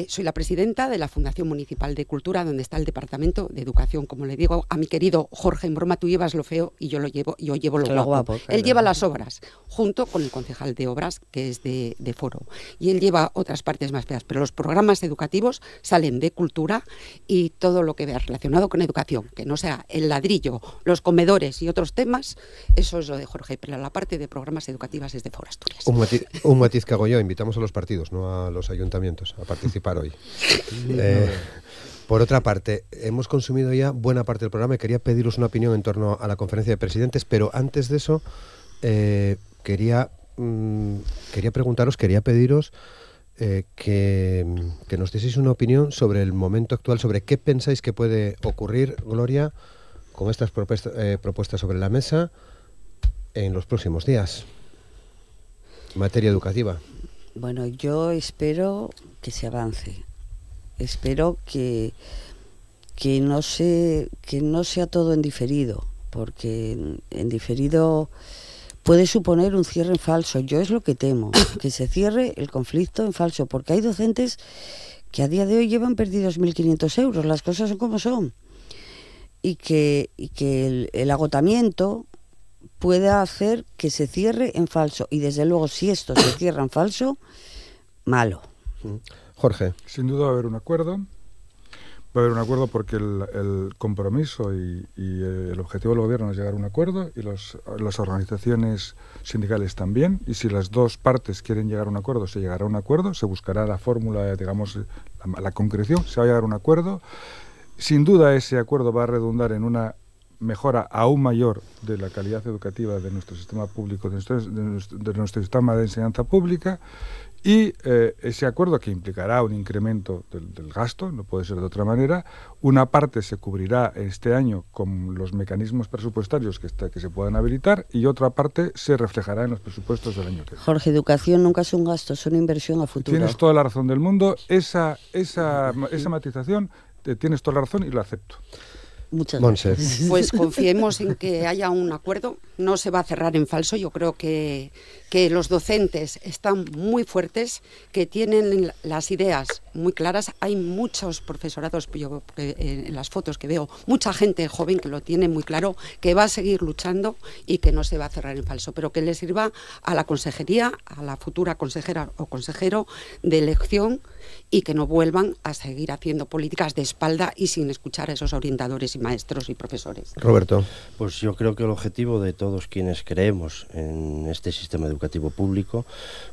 Soy la presidenta de la Fundación Municipal de Cultura, donde está el Departamento de Educación. Como le digo a mi querido Jorge, en broma tú llevas lo feo y yo llevo lo guapo. Claro. Él lleva las obras, junto con el concejal de obras, que es de Foro. Y él lleva otras partes más feas, pero los programas educativos salen de cultura y todo lo que vea relacionado con educación, que no sea el ladrillo, los comedores y otros temas, eso es lo de Jorge, pero la parte de programas educativos es de Foro Asturias. Un matiz que hago yo, invitamos a los partidos, no a los ayuntamientos, a participar hoy. Por otra parte, hemos consumido ya buena parte del programa y quería pediros una opinión en torno a la conferencia de presidentes, pero antes de eso quería pediros que nos deis una opinión sobre el momento actual, sobre qué pensáis que puede ocurrir, Gloria, con estas propuestas sobre la mesa en los próximos días. Materia educativa. Bueno, yo espero que se avance. Espero que no sea todo en diferido, porque en diferido puede suponer un cierre en falso. Yo es lo que temo, que se cierre el conflicto en falso, porque hay docentes que a día de hoy llevan perdidos 1.500 euros, las cosas son como son, y que el agotamiento pueda hacer que se cierre en falso, y desde luego si esto se cierra en falso, malo. Jorge. Sin duda va a haber un acuerdo. Va a haber un acuerdo porque el compromiso y el objetivo del gobierno es llegar a un acuerdo, y las organizaciones sindicales también, y si las dos partes quieren llegar a un acuerdo, se llegará a un acuerdo, se buscará la fórmula, digamos, la concreción, se va a llegar a un acuerdo. Sin duda ese acuerdo va a redundar en una mejora aún mayor de la calidad educativa de nuestro sistema público, de nuestro sistema de enseñanza pública, y ese acuerdo, que implicará un incremento del gasto, no puede ser de otra manera. Una parte se cubrirá este año con los mecanismos presupuestarios que se puedan habilitar, y otra parte se reflejará en los presupuestos del año que viene. Jorge, educación nunca es un gasto, es una inversión a futuro. Tienes toda la razón del mundo, esa matización, tienes toda la razón y lo acepto. Muchas Monse. gracias. Pues confiemos en que haya un acuerdo, no se va a cerrar en falso. Yo creo que los docentes están muy fuertes, que tienen las ideas muy claras. Hay muchos profesorados, yo en las fotos que veo, mucha gente joven que lo tiene muy claro, que va a seguir luchando y que no se va a cerrar en falso, pero que le sirva a la consejería, a la futura consejera o consejero de elección, y que no vuelvan a seguir haciendo políticas de espalda y sin escuchar a esos orientadores y maestros y profesores. Roberto. Pues yo creo que el objetivo de todos quienes creemos en este sistema educativo público,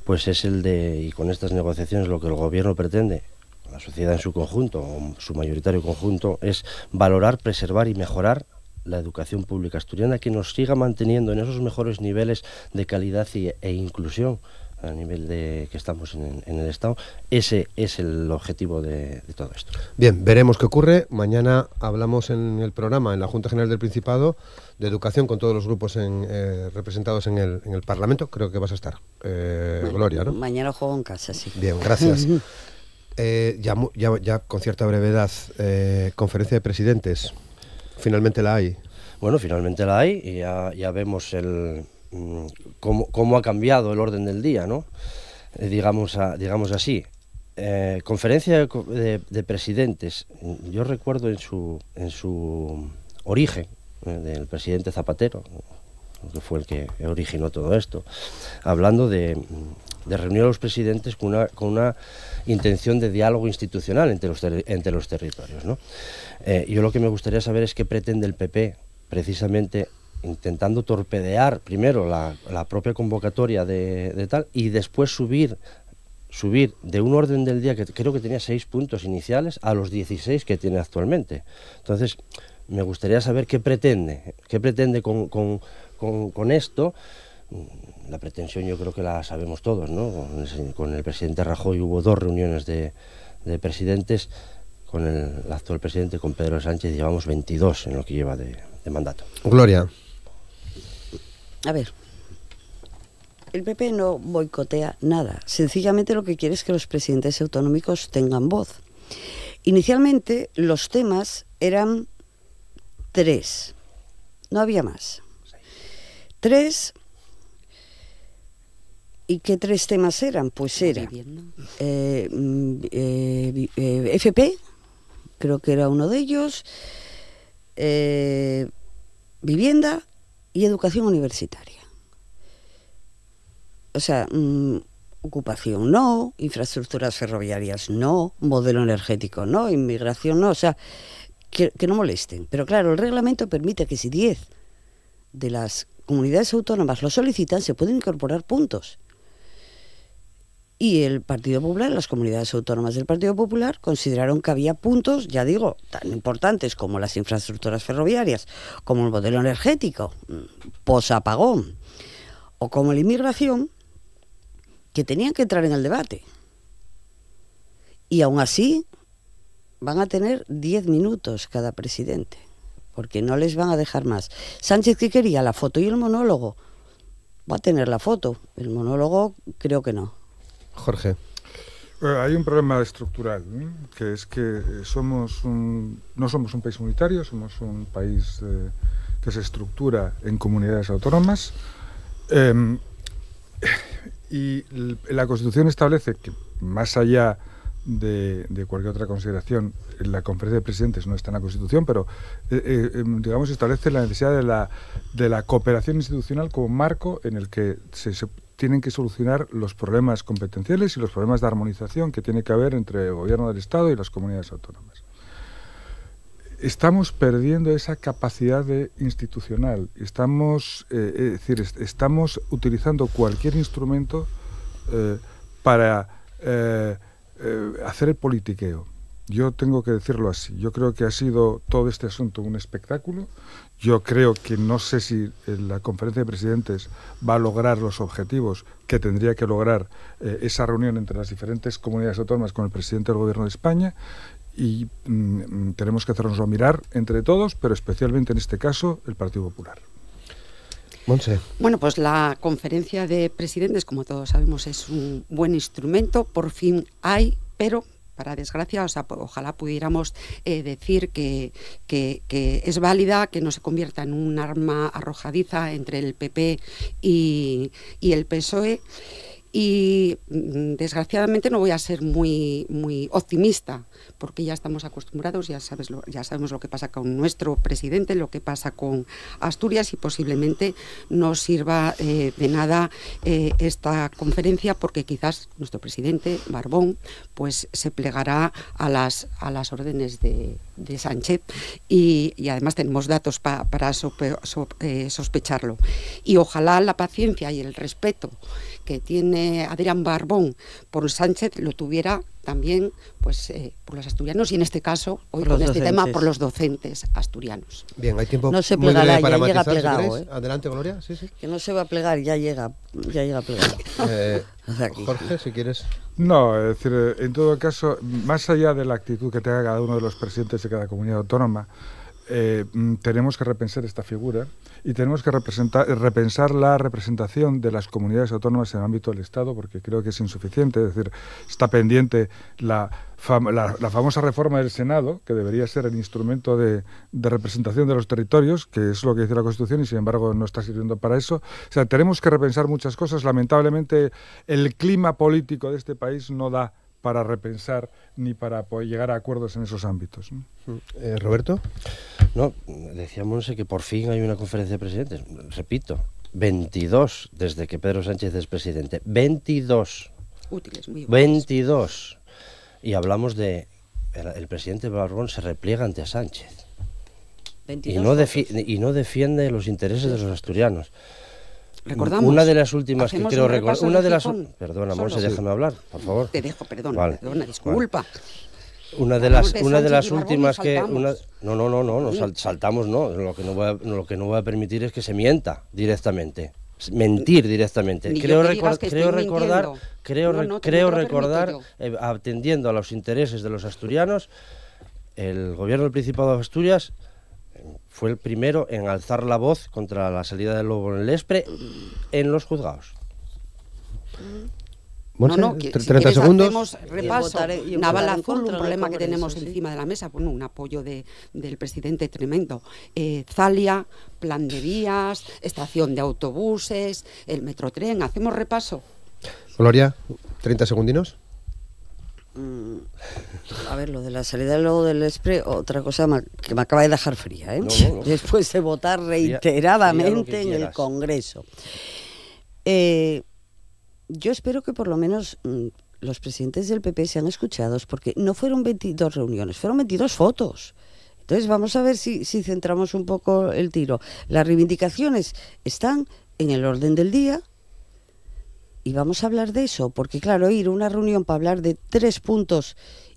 pues es el de, y con estas negociaciones lo que el gobierno pretende, la sociedad en su conjunto, o su mayoritario conjunto, es valorar, preservar y mejorar la educación pública asturiana, que nos siga manteniendo en esos mejores niveles de calidad e inclusión a nivel de que estamos en el Estado. Ese es el objetivo de todo esto. Bien, veremos qué ocurre. Mañana hablamos en el programa, en la Junta General del Principado, de educación, con todos los grupos representados en el Parlamento. Creo que vas a estar, Gloria, ¿no? Mañana juego en casa, sí. Bien, gracias. Ya con cierta brevedad, conferencia de presidentes. Finalmente la hay. Bueno, finalmente la hay, y ya vemos cómo ha cambiado el orden del día, ¿no? Digamos así. Conferencia de presidentes. Yo recuerdo en su origen, del presidente Zapatero, que fue el que originó todo esto, hablando de reunir a los presidentes con una intención de diálogo institucional entre los territorios, ¿no? Yo lo que me gustaría saber es qué pretende el PP, precisamente intentando torpedear primero la propia convocatoria de tal, y después subir de un orden del día que creo que tenía 6 puntos iniciales a los 16 que tiene actualmente. Entonces, me gustaría saber qué pretende con esto. La pretensión yo creo que la sabemos todos, ¿no? Con el presidente Rajoy hubo 2 reuniones de presidentes. Con el actual presidente, con Pedro Sánchez, llevamos 22 en lo que lleva de mandato. Gloria. A ver, el PP no boicotea nada. Sencillamente lo que quiere es que los presidentes autonómicos tengan voz. Inicialmente los temas eran 3, no había más. 3, ¿Y qué 3 temas eran? Pues era Vivienda. FP, creo que era uno de ellos, vivienda y educación universitaria. O sea, ocupación no, infraestructuras ferroviarias no, modelo energético no, inmigración no, o sea, que no molesten. Pero claro, el reglamento permite que si 10 de las comunidades autónomas lo solicitan, se pueden incorporar puntos. Y el Partido Popular, las comunidades autónomas del Partido Popular, consideraron que había puntos, ya digo, tan importantes como las infraestructuras ferroviarias, como el modelo energético, posapagón, o como la inmigración, que tenían que entrar en el debate. Y aún así van a tener 10 minutos cada presidente, porque no les van a dejar más. Sánchez, que quería la foto y el monólogo, va a tener la foto, el monólogo creo que no. Jorge. Hay un problema estructural, ¿no? Que es que no somos un país unitario, somos un país que se estructura en comunidades autónomas, y la Constitución establece que, más allá de cualquier otra consideración, la Conferencia de Presidentes no está en la Constitución, pero digamos establece la necesidad de la cooperación institucional como marco en el que se tienen que solucionar los problemas competenciales y los problemas de armonización que tiene que haber entre el gobierno del Estado y las comunidades autónomas. Estamos perdiendo esa capacidad institucional, estamos utilizando cualquier instrumento para hacer el politiqueo. Yo tengo que decirlo así. Yo creo que ha sido todo este asunto un espectáculo. Yo creo que no sé si la Conferencia de Presidentes va a lograr los objetivos que tendría que lograr esa reunión entre las diferentes comunidades autónomas con el presidente del Gobierno de España, y tenemos que hacernoslo mirar entre todos, pero especialmente en este caso el Partido Popular. Montse. Bueno, pues la Conferencia de Presidentes, como todos sabemos, es un buen instrumento, por fin hay, pero para desgracia, ojalá pudiéramos decir que es válida, que no se convierta en un arma arrojadiza entre el PP y el PSOE. Y desgraciadamente no voy a ser muy optimista, porque ya estamos acostumbrados, ya sabemos lo que pasa con nuestro presidente, lo que pasa con Asturias, y posiblemente no sirva de nada esta conferencia, porque quizás nuestro presidente Barbón pues se plegará a las órdenes de Sánchez, y además tenemos datos para sospecharlo. Y ojalá la paciencia y el respeto que tiene Adrián Barbón por Sánchez lo tuviera también pues por los asturianos, y en este caso hoy con este tema por los docentes asturianos. Bien, hay tiempo no se muy plegará, breve para ya llega matizar, plegado, si adelante, Gloria. Sí. Que no se va a plegar, ya llega plegado. Jorge, si quieres. No, es decir, en todo caso, más allá de la actitud que tenga cada uno de los presidentes de cada comunidad autónoma, tenemos que repensar esta figura y tenemos que repensar la representación de las comunidades autónomas en el ámbito del Estado, porque creo que es insuficiente. Es decir, está pendiente la famosa reforma del Senado, que debería ser el instrumento de representación de los territorios, que es lo que dice la Constitución, y sin embargo no está sirviendo para eso. O sea, tenemos que repensar muchas cosas. Lamentablemente el clima político de este país no da para repensar ni para llegar a acuerdos en esos ámbitos. Roberto. No, decía Monse que por fin hay una conferencia de presidentes. Repito, 22 desde que Pedro Sánchez es presidente. 22. Útiles, muy útiles. 22. Y hablamos de el presidente Barbón se repliega ante Sánchez. 22 y no defiende los intereses de los asturianos. Recordamos, una de las últimas que creo recordar, perdona, Monse, déjame hablar, por favor. Te dejo, perdona, vale, disculpa. Vale. Una de las últimas que saltamos no, lo que no voy a permitir es que se mienta directamente. Mentir directamente. Creo recordar, atendiendo a los intereses de los asturianos, el gobierno del Principado de Asturias fue el primero en alzar la voz contra la salida del lobo en el Espre en los juzgados. Monse, 30 si segundos. Hacemos repaso. Naval Azul, un problema que tenemos encima de la mesa, bueno, un apoyo del presidente tremendo. Zalia, plan de vías, estación de autobuses, el metrotren. ¿Hacemos repaso? Gloria, 30 segundinos. A ver, lo de la salida luego del ESPRE, otra cosa que me acaba de dejar fría, ¿eh? No. Después de votar reiteradamente fría en el Congreso. Yo espero que por lo menos los presidentes del PP sean escuchados, porque no fueron 22 reuniones, fueron 22 fotos. Entonces vamos a ver si centramos un poco el tiro. Las reivindicaciones están en el orden del día. Y vamos a hablar de eso, porque claro, ir a una reunión para hablar de 3 puntos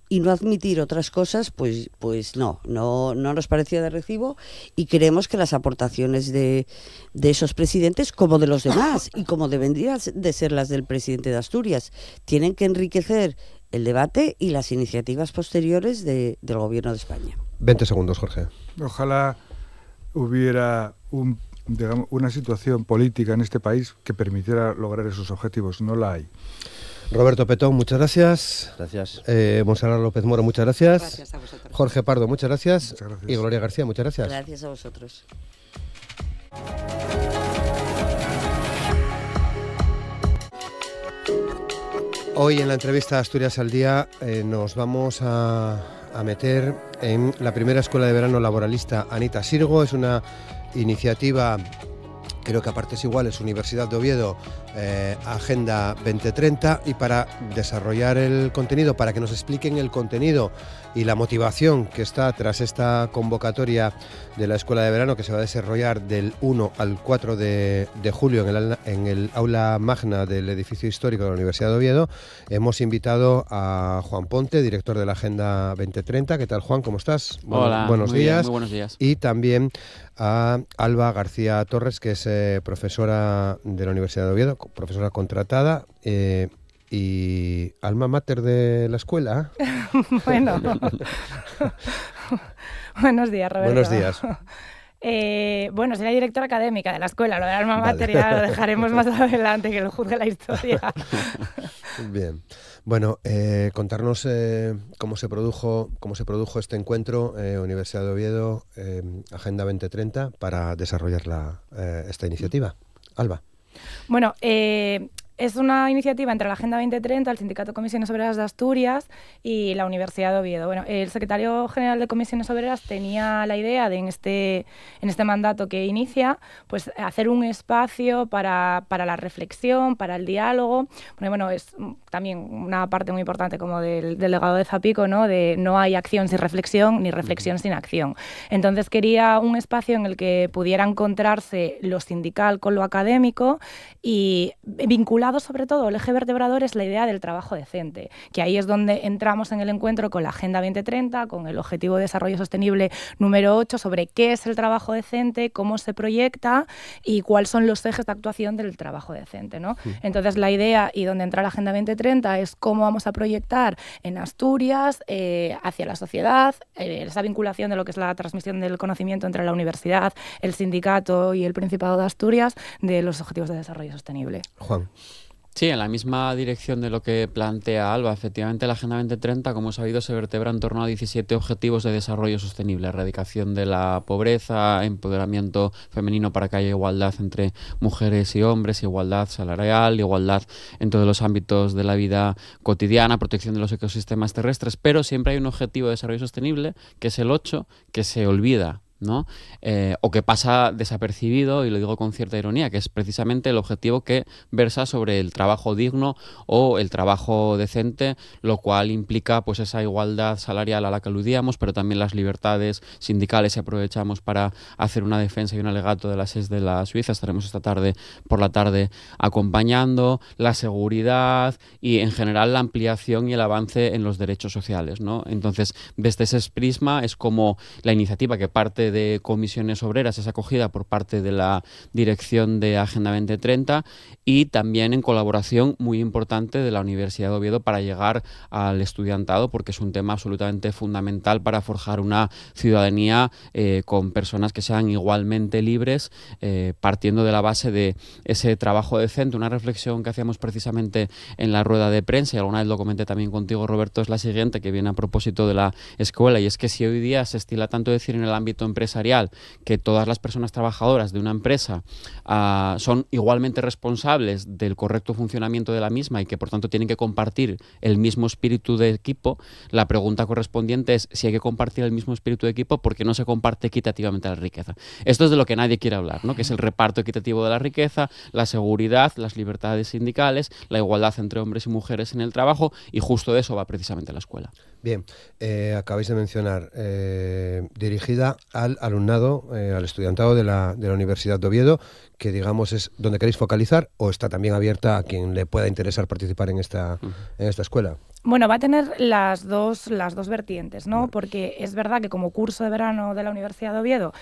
y no admitir otras cosas, pues no nos parecía de recibo, y creemos que las aportaciones de esos presidentes, como de los demás, y como deberían de ser las del presidente de Asturias, tienen que enriquecer el debate y las iniciativas posteriores del Gobierno de España. 20 segundos, Jorge. Ojalá hubiera una situación política en este país que permitiera lograr esos objetivos. No la hay. Roberto Petón, muchas gracias. Gracias. Monserrat López Moro, muchas gracias. Gracias a vosotros. Jorge Pardo, muchas gracias. Muchas gracias. Y Gloria García, muchas gracias. Gracias a vosotros. Hoy en la entrevista Asturias al Día nos vamos a meter en la primera escuela de verano laboralista Anita Sirgo. Es una iniciativa, creo que a partes iguales, Universidad de Oviedo, Agenda 2030, y para desarrollar el contenido, para que nos expliquen el contenido y la motivación que está tras esta convocatoria de la escuela de verano, que se va a desarrollar del 1 al 4 de julio en el aula magna del edificio histórico de la Universidad de Oviedo, hemos invitado a Juan Ponte, director de la Agenda 2030. ¿Qué tal, Juan? ¿Cómo estás? Hola, buenos días. Bien, muy buenos días. Y también a Alba García Torres, que es profesora de la Universidad de Oviedo, profesora contratada y alma mater de la escuela. Bueno, buenos días, Roberto. Buenos días. Bueno, soy la directora académica de la escuela. Lo del alma mater ya lo dejaremos más adelante, que lo juzgue la historia. Bien. Bueno, contarnos cómo se produjo este encuentro, Universidad de Oviedo, Agenda 2030, para desarrollar esta iniciativa. Alba. Bueno, es una iniciativa entre la Agenda 2030, el Sindicato de Comisiones Obreras de Asturias y la Universidad de Oviedo. Bueno, el secretario general de Comisiones Obreras tenía la idea de en este mandato que inicia, pues hacer un espacio para la reflexión, para el diálogo. Bueno, es también una parte muy importante como del legado de Zapico, ¿no? De no hay acción sin reflexión, ni reflexión sin acción. Entonces quería un espacio en el que pudiera encontrarse lo sindical con lo académico, y vinculado sobre todo el eje vertebrador es la idea del trabajo decente, que ahí es donde entramos en el encuentro con la Agenda 2030, con el Objetivo de Desarrollo Sostenible número 8, sobre qué es el trabajo decente, cómo se proyecta y cuáles son los ejes de actuación del trabajo decente, ¿no? Entonces la idea, y donde entra la Agenda 2030, es cómo vamos a proyectar en Asturias hacia la sociedad esa vinculación de lo que es la transmisión del conocimiento entre la universidad, el sindicato y el Principado de Asturias de los Objetivos de Desarrollo Sostenible. Juan. Sí, en la misma dirección de lo que plantea Alba. Efectivamente, la Agenda 2030, como sabido, se vertebra en torno a 17 objetivos de desarrollo sostenible: erradicación de la pobreza, empoderamiento femenino para que haya igualdad entre mujeres y hombres, igualdad salarial, igualdad en todos los ámbitos de la vida cotidiana, protección de los ecosistemas terrestres. Pero siempre hay un objetivo de desarrollo sostenible, que es el 8, que se olvida, ¿no? O que pasa desapercibido, y lo digo con cierta ironía, que es precisamente el objetivo que versa sobre el trabajo digno o el trabajo decente, lo cual implica pues esa igualdad salarial a la que aludíamos, pero también las libertades sindicales. Y aprovechamos para hacer una defensa y un alegato de la SES de la Suiza. Estaremos esta tarde por la tarde acompañando la seguridad y en general la ampliación y el avance en los derechos sociales, ¿no? Entonces, desde ese prisma es como la iniciativa, que parte de Comisiones Obreras, es acogida por parte de la dirección de Agenda 2030 y también en colaboración muy importante de la Universidad de Oviedo para llegar al estudiantado, porque es un tema absolutamente fundamental para forjar una ciudadanía con personas que sean igualmente libres, partiendo de la base de ese trabajo decente. Una reflexión que hacíamos precisamente en la rueda de prensa, y alguna vez lo comenté también contigo, Roberto, es la siguiente, que viene a propósito de la escuela, y es que si hoy día se estila tanto decir en el ámbito empresarial empresarial, que todas las personas trabajadoras de una empresa son igualmente responsables del correcto funcionamiento de la misma y que por tanto tienen que compartir el mismo espíritu de equipo, la pregunta correspondiente es si hay que compartir el mismo espíritu de equipo, ¿por qué no se comparte equitativamente la riqueza? Esto es de lo que nadie quiere hablar, ¿no? Que es el reparto equitativo de la riqueza, la seguridad, las libertades sindicales, la igualdad entre hombres y mujeres en el trabajo, y justo de eso va precisamente la escuela. Bien, acabáis de mencionar, dirigida al alumnado, al estudiantado de la Universidad de Oviedo, que digamos es donde queréis focalizar, o está también abierta a quien le pueda interesar participar en esta escuela. Bueno, va a tener las dos vertientes, ¿no? Porque es verdad que como curso de verano de la Universidad de Oviedo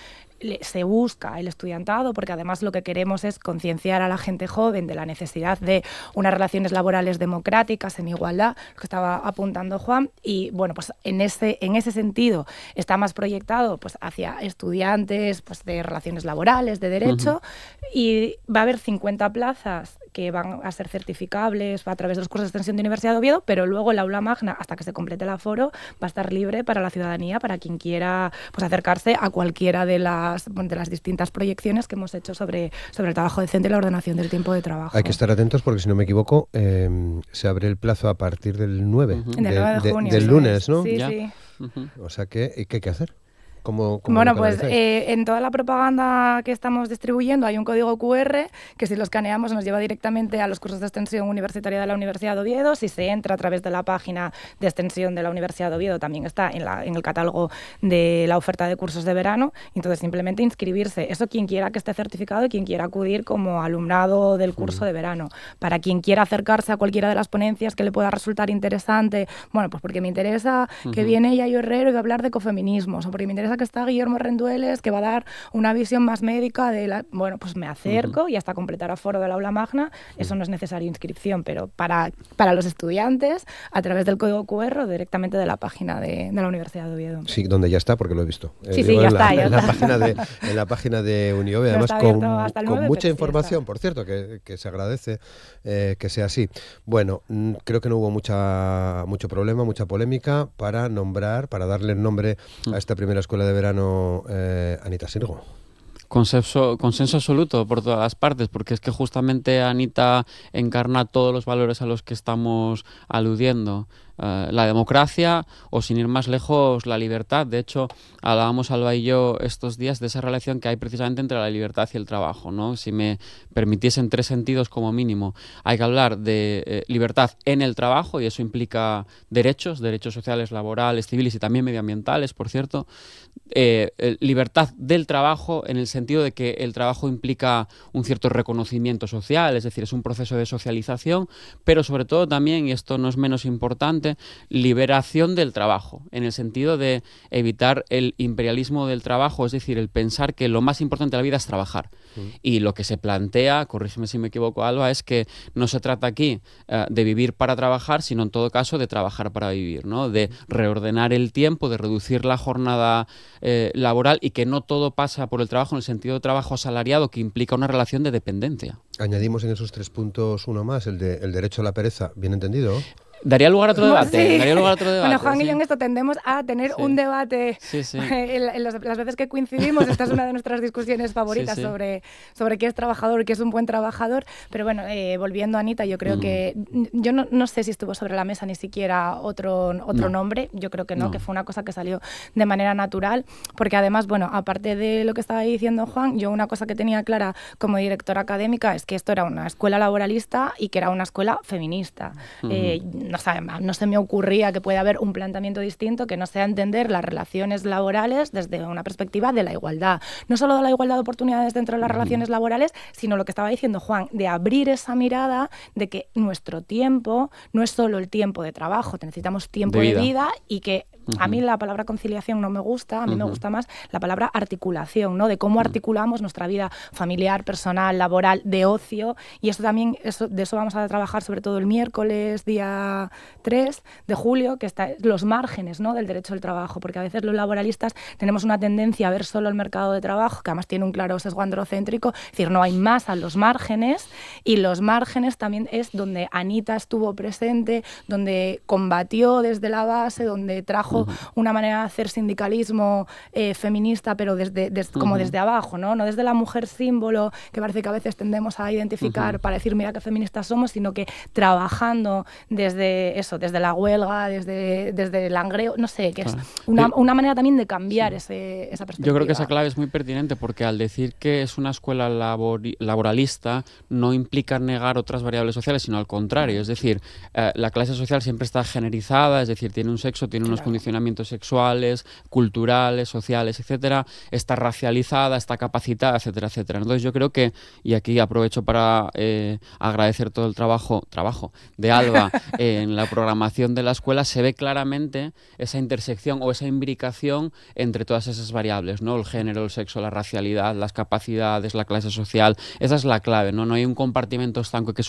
se busca el estudiantado, porque además lo que queremos es concienciar a la gente joven de la necesidad de unas relaciones laborales democráticas en igualdad, lo que estaba apuntando Juan, y bueno, pues en ese sentido está más proyectado pues hacia estudiantes pues de relaciones laborales, de derecho, y va a haber 50 plazas que van a ser certificables a través de los cursos de extensión de Universidad de Oviedo, pero luego el aula magna, hasta que se complete el aforo, va a estar libre para la ciudadanía, para quien quiera pues acercarse a cualquiera de las distintas proyecciones que hemos hecho sobre el trabajo decente y la ordenación del tiempo de trabajo. Hay que estar atentos porque, si no me equivoco, se abre el plazo a partir del 9, del 9 de junio, del lunes, ¿no? Sí, ¿Ya? sí. O sea, ¿qué hay que hacer? ¿Cómo bueno, pues en toda la propaganda que estamos distribuyendo hay un código QR que si lo escaneamos nos lleva directamente a los cursos de extensión universitaria de la Universidad de Oviedo. Si se entra a través de la página de extensión de la Universidad de Oviedo, también está en el catálogo de la oferta de cursos de verano. Entonces simplemente inscribirse. Eso quien quiera que esté certificado y quien quiera acudir como alumnado del curso de verano. Para quien quiera acercarse a cualquiera de las ponencias que le pueda resultar interesante, bueno, pues porque me interesa que viene Yayo Herrero y va a hablar de ecofeminismos, o porque me interesa que está Guillermo Rendueles, que va a dar una visión más médica de la... Bueno, pues me acerco y hasta completar aforo del aula magna, eso no es necesario inscripción, pero para los estudiantes, a través del código QR o directamente de la página de la Universidad de Oviedo. Sí, donde ya está, porque lo he visto. Sí, ya está. En la página de Uniove, además con mucha información, por cierto, que se agradece que sea así. Bueno, creo que no hubo mucho problema, mucha polémica para darle el nombre a esta primera escuela de verano, Anita Sirgo. Consenso absoluto por todas las partes, porque es que justamente Anita encarna todos los valores a los que estamos aludiendo. La democracia, o sin ir más lejos, la libertad. De hecho, hablábamos Alba y yo estos días de esa relación que hay precisamente entre la libertad y el trabajo, ¿no? Si me permitiesen 3 sentidos como mínimo, hay que hablar de libertad en el trabajo, y eso implica derechos sociales, laborales, civiles y también medioambientales, por cierto. Libertad del trabajo en el sentido de que el trabajo implica un cierto reconocimiento social, es decir, es un proceso de socialización, pero sobre todo también, y esto no es menos importante, liberación del trabajo, en el sentido de evitar el imperialismo del trabajo, es decir, el pensar que lo más importante de la vida es trabajar. Y lo que se plantea, corrígeme si me equivoco, Alba, es que no se trata aquí de vivir para trabajar, sino en todo caso de trabajar para vivir, ¿no? De reordenar el tiempo, de reducir la jornada laboral, y que no todo pasa por el trabajo en el sentido de trabajo asalariado, que implica una relación de dependencia. Añadimos en esos 3 puntos uno más, el derecho a la pereza, ¿bien entendido? Daría lugar a otro debate. Sí. Bueno, Juan y yo en esto tendemos a tener un debate. Sí. Las veces que coincidimos, esta es una de nuestras discusiones favoritas sobre qué es trabajador, qué es un buen trabajador. Pero bueno, volviendo a Anita, yo creo que... Yo no sé si estuvo sobre la mesa ni siquiera otro nombre. Yo creo que no, que fue una cosa que salió de manera natural. Porque además, bueno, aparte de lo que estaba diciendo Juan, yo una cosa que tenía clara como directora académica es que esto era una escuela laboralista y que era una escuela feminista. No se me ocurría que pueda haber un planteamiento distinto que no sea entender las relaciones laborales desde una perspectiva de la igualdad. No solo de la igualdad de oportunidades dentro de las relaciones laborales, sino lo que estaba diciendo Juan, de abrir esa mirada de que nuestro tiempo no es solo el tiempo de trabajo, necesitamos tiempo de vida, y que a mí la palabra conciliación no me gusta, a mí me gusta más la palabra articulación, ¿no? De cómo articulamos nuestra vida familiar, personal, laboral, de ocio, y eso también, de eso vamos a trabajar sobre todo el miércoles, día 3 de julio, que está los márgenes, ¿no? Del derecho al trabajo, porque a veces los laboralistas tenemos una tendencia a ver solo el mercado de trabajo, que además tiene un claro sesgo androcéntrico, es decir, no hay más a los márgenes, y los márgenes también es donde Anita estuvo presente, donde combatió desde la base, donde trajo trabajo, una manera de hacer sindicalismo feminista, pero como desde abajo, ¿no? No desde la mujer símbolo, que parece que a veces tendemos a identificar para decir, mira qué feministas somos, sino que trabajando desde eso, desde la huelga, desde el langreo, no sé, que es una manera también de cambiar esa perspectiva. Yo creo que esa clave es muy pertinente, porque al decir que es una escuela laboralista no implica negar otras variables sociales, sino al contrario. Es decir, la clase social siempre está generizada, es decir, tiene un sexo, tiene unos condicionamientos sexuales, culturales, sociales, etcétera, está racializada, está capacitada, etcétera, etcétera. Entonces yo creo que, y aquí aprovecho para agradecer todo el trabajo de Alba en la programación de la escuela, se ve claramente esa intersección o esa imbricación entre todas esas variables, ¿no? El género, el sexo, la racialidad, las capacidades, la clase social. Esa es la clave, ¿no? No hay un compartimento estanco que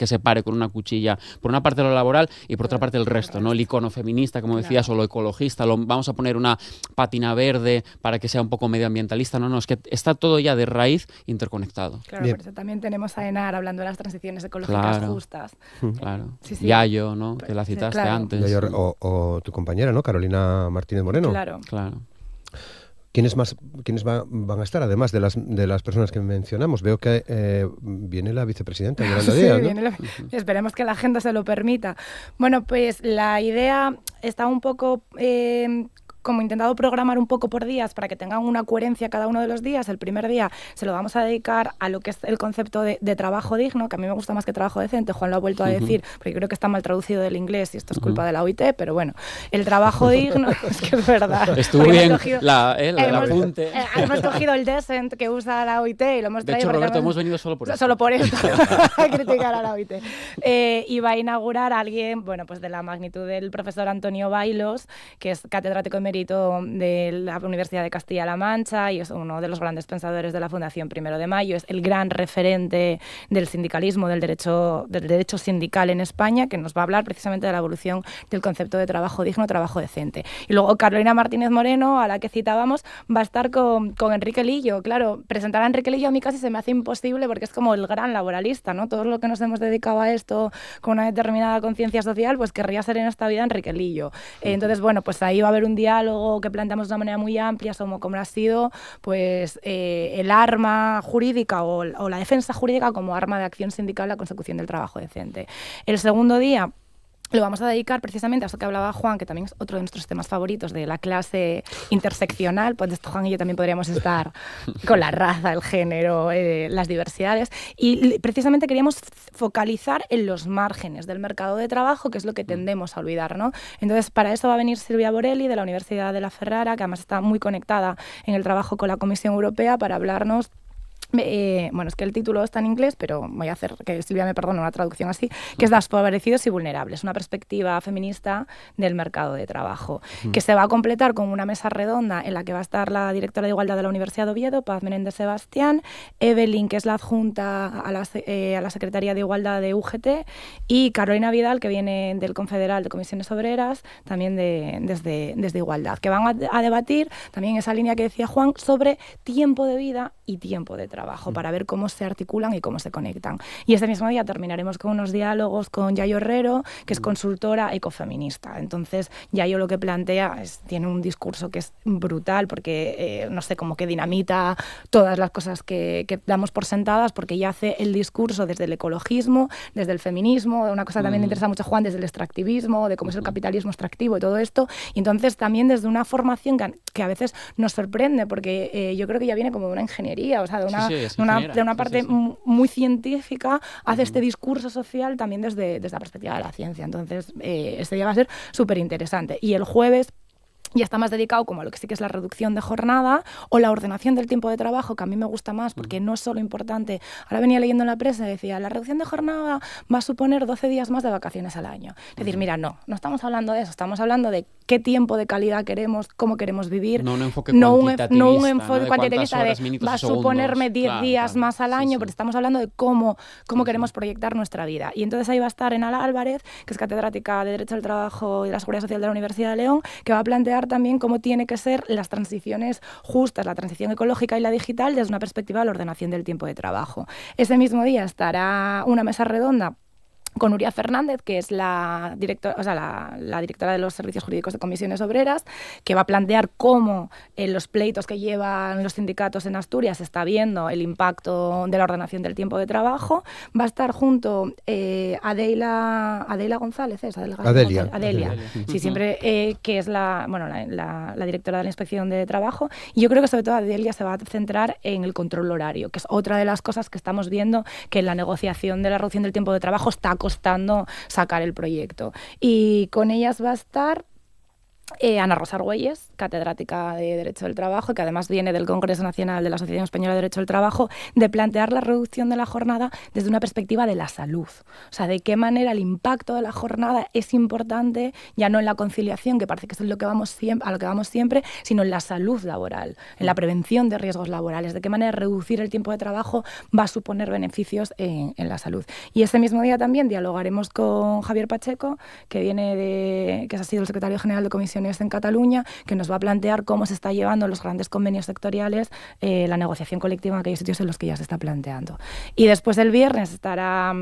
separe con una cuchilla por una parte lo laboral y por otra parte el resto, ¿no? El icono feminista, como decías, o lo ecologista, vamos a poner una pátina verde para que sea un poco medioambientalista. No, es que está todo ya de raíz interconectado. Claro, por eso también tenemos a Enar hablando de las transiciones ecológicas justas. Claro. Sí. Yayo, ¿no? Que la citaste antes. Yayo, o tu compañera, ¿no? Carolina Martínez Moreno. Claro. ¿Quiénes van a estar, además de las personas que mencionamos? Veo que viene la vicepresidenta Yolanda Díaz, ¿no? Esperemos que la agenda se lo permita. Bueno, pues la idea está un poco como intentado programar un poco por días para que tengan una coherencia cada uno de los días. El primer día se lo vamos a dedicar a lo que es el concepto de trabajo digno, que a mí me gusta más que trabajo decente. Juan lo ha vuelto a decir, porque creo que está mal traducido del inglés y esto es culpa de la OIT, pero bueno, el trabajo digno, es que es verdad. Estuvo bien el apunte. Hemos cogido el decent que usa la OIT y lo hemos traído. De hecho, Roberto, hemos venido solo por esto. Solo por esto, a criticar a la OIT. Y va a inaugurar a alguien, bueno, pues de la magnitud del profesor Antonio Bailos, que es catedrático emérito de la Universidad de Castilla-La Mancha y es uno de los grandes pensadores de la Fundación 1 de Mayo, es el gran referente del sindicalismo, del derecho sindical en España, que nos va a hablar precisamente de la evolución del concepto de trabajo digno, trabajo decente. Y luego Carolina Martínez Moreno, a la que citábamos, va a estar con Enrique Lillo. Claro, presentar a Enrique Lillo a mí casi se me hace imposible porque es como el gran laboralista, ¿no? Todos los que nos hemos dedicado a esto con una determinada conciencia social, pues querría ser en esta vida Enrique Lillo. Entonces, bueno, pues ahí va a haber un diálogo que planteamos de una manera muy amplia sobre cómo ha sido pues, el arma jurídica o la defensa jurídica como arma de acción sindical, la consecución del trabajo decente. El segundo día lo vamos a dedicar precisamente a eso que hablaba Juan, que también es otro de nuestros temas favoritos, de la clase interseccional. Pues esto Juan y yo también podríamos estar con la raza, el género, las diversidades. Y precisamente queríamos focalizar en los márgenes del mercado de trabajo, que es lo que tendemos a olvidar, ¿no? Entonces, para eso va a venir Silvia Borelli, de la Universidad de La Ferrara, que además está muy conectada en el trabajo con la Comisión Europea, para hablarnos. Bueno, es que el título está en inglés, pero voy a hacer que Silvia me perdone una traducción así, que es Desfavorecidos y Vulnerables, una perspectiva feminista del mercado de trabajo, que se va a completar con una mesa redonda en la que va a estar la directora de Igualdad de la Universidad de Oviedo, Paz Menéndez Sebastián, Evelyn, que es la adjunta a la Secretaría de Igualdad de UGT, y Carolina Vidal, que viene del Confederal de Comisiones Obreras, también desde Igualdad, que van a debatir también esa línea que decía Juan sobre tiempo de vida y tiempo de trabajo, para ver cómo se articulan y cómo se conectan. Y ese mismo día terminaremos con unos diálogos con Yayo Herrero, que es consultora ecofeminista. Entonces, Yayo lo que plantea tiene un discurso que es brutal, porque, no sé, como que dinamita todas las cosas que damos por sentadas, porque ella hace el discurso desde el ecologismo, desde el feminismo, una cosa también me interesa mucho, Juan, desde el extractivismo, de cómo es el capitalismo extractivo y todo esto, y entonces también desde una formación que a veces nos sorprende, porque yo creo que ya viene como de una ingeniería, o sea, de una parte muy científica, hace este discurso social también desde la perspectiva de la ciencia. Entonces, este día va a ser súper interesante. Y el jueves ya está más dedicado como a lo que sí que es la reducción de jornada o la ordenación del tiempo de trabajo, que a mí me gusta más porque no es solo importante. Ahora venía leyendo en la prensa y decía, la reducción de jornada va a suponer 12 días más de vacaciones al año. Es decir, mira, no estamos hablando de eso, estamos hablando de qué tiempo de calidad queremos, cómo queremos vivir. No un enfoque cuantitativista, no un enfoque cuantitativista horas, de va a suponerme 10 días más al año, porque estamos hablando de cómo queremos proyectar nuestra vida. Y entonces ahí va a estar Enala Álvarez, que es catedrática de Derecho del Trabajo y de la Seguridad Social de la Universidad de León, que va a plantear también cómo tiene que ser las transiciones justas, la transición ecológica y la digital desde una perspectiva de la ordenación del tiempo de trabajo. Ese mismo día estará una mesa redonda con Nuria Fernández, que es la directora de los servicios jurídicos de comisiones obreras, que va a plantear cómo en los pleitos que llevan los sindicatos en Asturias se está viendo el impacto de la ordenación del tiempo de trabajo. Va a estar junto Adelia González, Adelia. Sí, siempre, que es la directora de la Inspección de Trabajo. Y yo creo que sobre todo Adelia se va a centrar en el control horario, que es otra de las cosas que estamos viendo que en la negociación de la reducción del tiempo de trabajo está costando sacar el proyecto. Y con ellas va a estar Ana Rosa Argüelles, catedrática de Derecho del Trabajo, que además viene del Congreso Nacional de la Asociación Española de Derecho del Trabajo, de plantear la reducción de la jornada desde una perspectiva de la salud. O sea, de qué manera el impacto de la jornada es importante, ya no en la conciliación, que parece que es a lo que vamos siempre, sino en la salud laboral, en la prevención de riesgos laborales, de qué manera reducir el tiempo de trabajo va a suponer beneficios en la salud. Y ese mismo día también dialogaremos con Javier Pacheco, que ha sido el secretario general de Comisiones en Cataluña, que nos va a plantear cómo se está llevando los grandes convenios sectoriales la negociación colectiva en aquellos sitios en los que ya se está planteando. Y después el viernes estará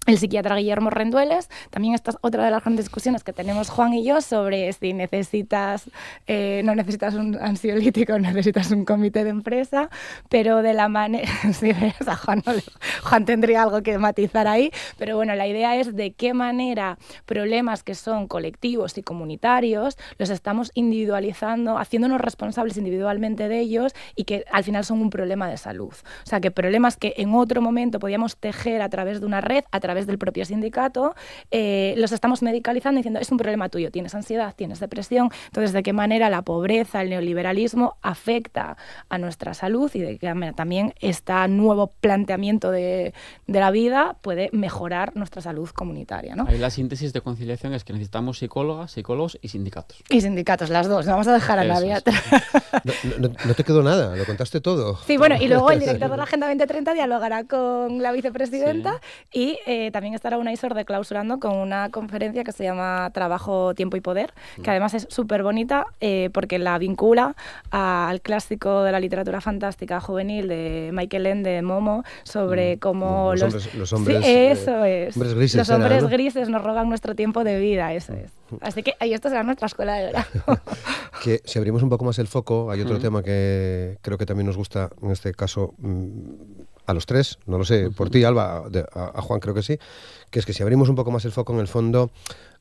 el psiquiatra Guillermo Rendueles. También esta es otra de las grandes discusiones que tenemos Juan y yo sobre si no necesitas un ansiolítico, necesitas un comité de empresa, pero de la manera... Sí, o sea, Juan tendría algo que matizar ahí, pero bueno, la idea es de qué manera problemas que son colectivos y comunitarios los estamos individualizando, haciéndonos responsables individualmente de ellos y que al final son un problema de salud. O sea, que problemas que en otro momento podíamos tejer a través de una red, a través del propio sindicato, los estamos medicalizando diciendo es un problema tuyo, tienes ansiedad, tienes depresión. Entonces, de qué manera la pobreza, el neoliberalismo afecta a nuestra salud y de qué manera también este nuevo planteamiento de la vida puede mejorar nuestra salud comunitaria, ¿no? Ahí la síntesis de conciliación es que necesitamos psicólogas, psicólogos y sindicatos. Y sindicatos, las dos. No vamos a dejar a nadie atrás. No te quedó nada, lo contaste todo. Sí, bueno, y luego el director de la Agenda 2030 dialogará con la vicepresidenta y también estará Unaisor de clausurando con una conferencia que se llama Trabajo, Tiempo y Poder, que además es súper bonita porque la vincula al clásico de la literatura fantástica juvenil de Michael Ende, de Momo, sobre cómo los hombres, sí, eso es. Hombres grises, los hombres grises nos roban nuestro tiempo de vida, eso es. Así que ahí esto será nuestra escuela de verano. Que si abrimos un poco más el foco, hay otro tema que creo que también nos gusta, en este caso a los tres, no lo sé, por ti, Alba, a Juan creo que sí, que es que si abrimos un poco más el foco, en el fondo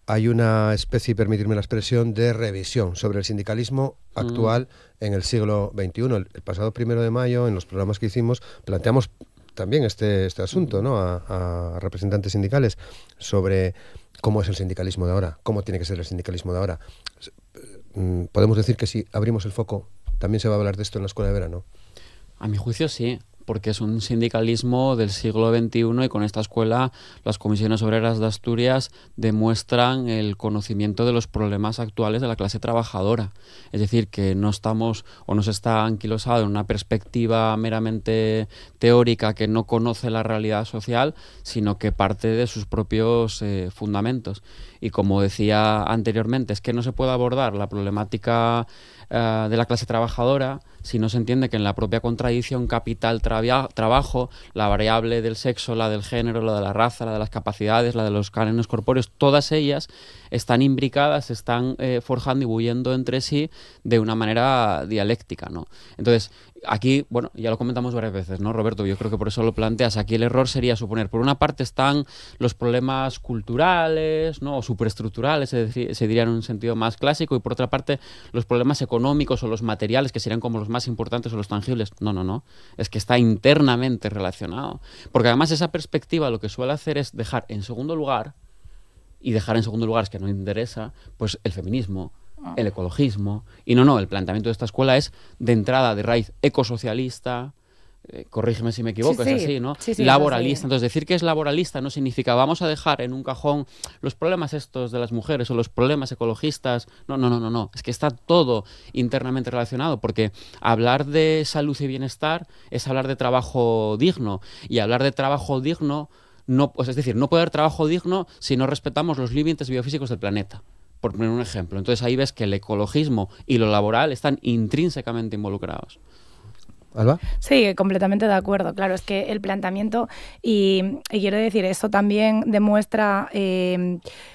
hay una especie, permitirme la expresión, de revisión sobre el sindicalismo actual en el siglo XXI. El pasado 1 de mayo, en los programas que hicimos, planteamos también este asunto, ¿no?, a representantes sindicales sobre cómo es el sindicalismo de ahora, cómo tiene que ser el sindicalismo de ahora. Podemos decir que si abrimos el foco, también se va a hablar de esto en la escuela de verano. A mi juicio sí, porque es un sindicalismo del siglo XXI y con esta escuela las comisiones obreras de Asturias demuestran el conocimiento de los problemas actuales de la clase trabajadora. Es decir, que no estamos o no se está anquilosado en una perspectiva meramente teórica que no conoce la realidad social, sino que parte de sus propios fundamentos. Y como decía anteriormente, es que no se puede abordar la problemática de la clase trabajadora si no se entiende que en la propia contradicción capital-trabajo, la variable del sexo, la del género, la de la raza, la de las capacidades, la de los cánones corpóreos, todas ellas están imbricadas, se están forjando y bulliendo entre sí de una manera dialéctica, ¿no? Entonces, aquí, bueno, ya lo comentamos varias veces, ¿no, Roberto? Yo creo que por eso lo planteas. Aquí el error sería suponer, por una parte están los problemas culturales, ¿no?, o superestructurales, se diría en un sentido más clásico, y por otra parte los problemas económicos o los materiales, que serían como los más importantes o los tangibles. No. Es que está internamente relacionado. Porque además esa perspectiva lo que suele hacer es dejar en segundo lugar, y dejar en segundo lugar es que no interesa, pues el feminismo, el ecologismo, y no, el planteamiento de esta escuela es de entrada de raíz ecosocialista, corrígeme si me equivoco, es así, ¿no? Sí, laboralista. Entonces, decir que es laboralista no significa vamos a dejar en un cajón los problemas estos de las mujeres o los problemas ecologistas. No. Es que está todo internamente relacionado, porque hablar de salud y bienestar es hablar de trabajo digno, y hablar de trabajo digno, no, pues es decir, no puede haber trabajo digno si no respetamos los límites biofísicos del planeta, por poner un ejemplo. Entonces ahí ves que el ecologismo y lo laboral están intrínsecamente involucrados. ¿Alba? Sí, completamente de acuerdo. Claro, es que el planteamiento, y quiero decir, eso también demuestra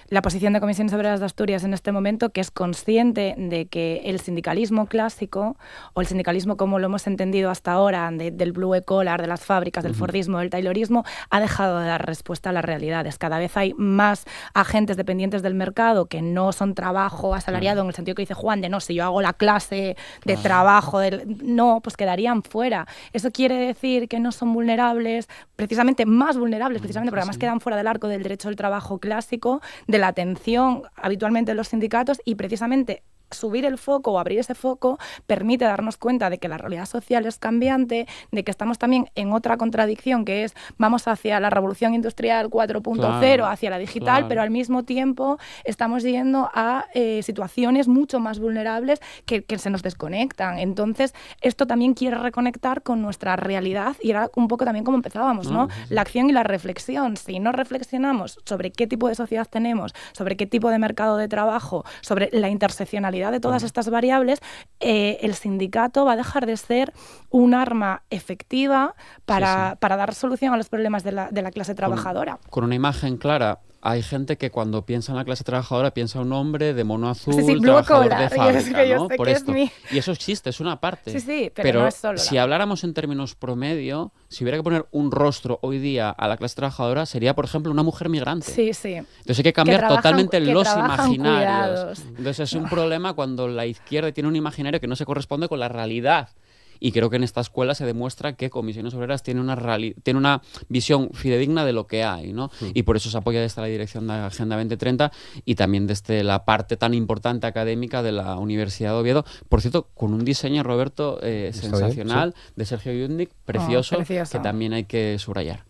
la posición de Comisiones Obreras de Asturias en este momento, que es consciente de que el sindicalismo clásico, o el sindicalismo como lo hemos entendido hasta ahora, del blue collar, de las fábricas, del fordismo, del taylorismo, ha dejado de dar respuesta a las realidades. Cada vez hay más agentes dependientes del mercado que no son trabajo asalariado, en el sentido que dice Juan, de no, si yo hago la clase de trabajo, no, pues quedarían fuera. Eso quiere decir que no son vulnerables, precisamente más vulnerables, precisamente porque además quedan fuera del arco del derecho del trabajo clásico, de la atención habitualmente de los sindicatos, y precisamente subir el foco o abrir ese foco permite darnos cuenta de que la realidad social es cambiante, de que estamos también en otra contradicción, que es vamos hacia la revolución industrial 4.0, hacia la digital, pero al mismo tiempo estamos yendo a situaciones mucho más vulnerables que se nos desconectan. Entonces, esto también quiere reconectar con nuestra realidad, y era un poco también como empezábamos, ¿no? La acción y la reflexión. Si no reflexionamos sobre qué tipo de sociedad tenemos, sobre qué tipo de mercado de trabajo, sobre la interseccionalidad de todas estas variables, el sindicato va a dejar de ser un arma efectiva para dar solución a los problemas de la clase trabajadora. Con una imagen clara. Hay gente que cuando piensa en la clase trabajadora piensa un hombre de mono azul, trabajador de fábrica, ¿no? Por esto. Y eso existe, es una parte. Sí, pero no es solo. Si habláramos en términos promedio, si hubiera que poner un rostro hoy día a la clase trabajadora, sería, por ejemplo, una mujer migrante. Sí. Entonces hay que cambiar totalmente los imaginarios. Cuidados. Entonces es un problema cuando la izquierda tiene un imaginario que no se corresponde con la realidad. Y creo que en esta escuela se demuestra que Comisiones Obreras tiene una visión fidedigna de lo que hay, ¿no? Y por eso se apoya desde la dirección de Agenda 2030 y también desde la parte tan importante académica de la Universidad de Oviedo. Por cierto, con un diseño, Roberto, sensacional, de Sergio Yundnik, precioso, que también hay que subrayar.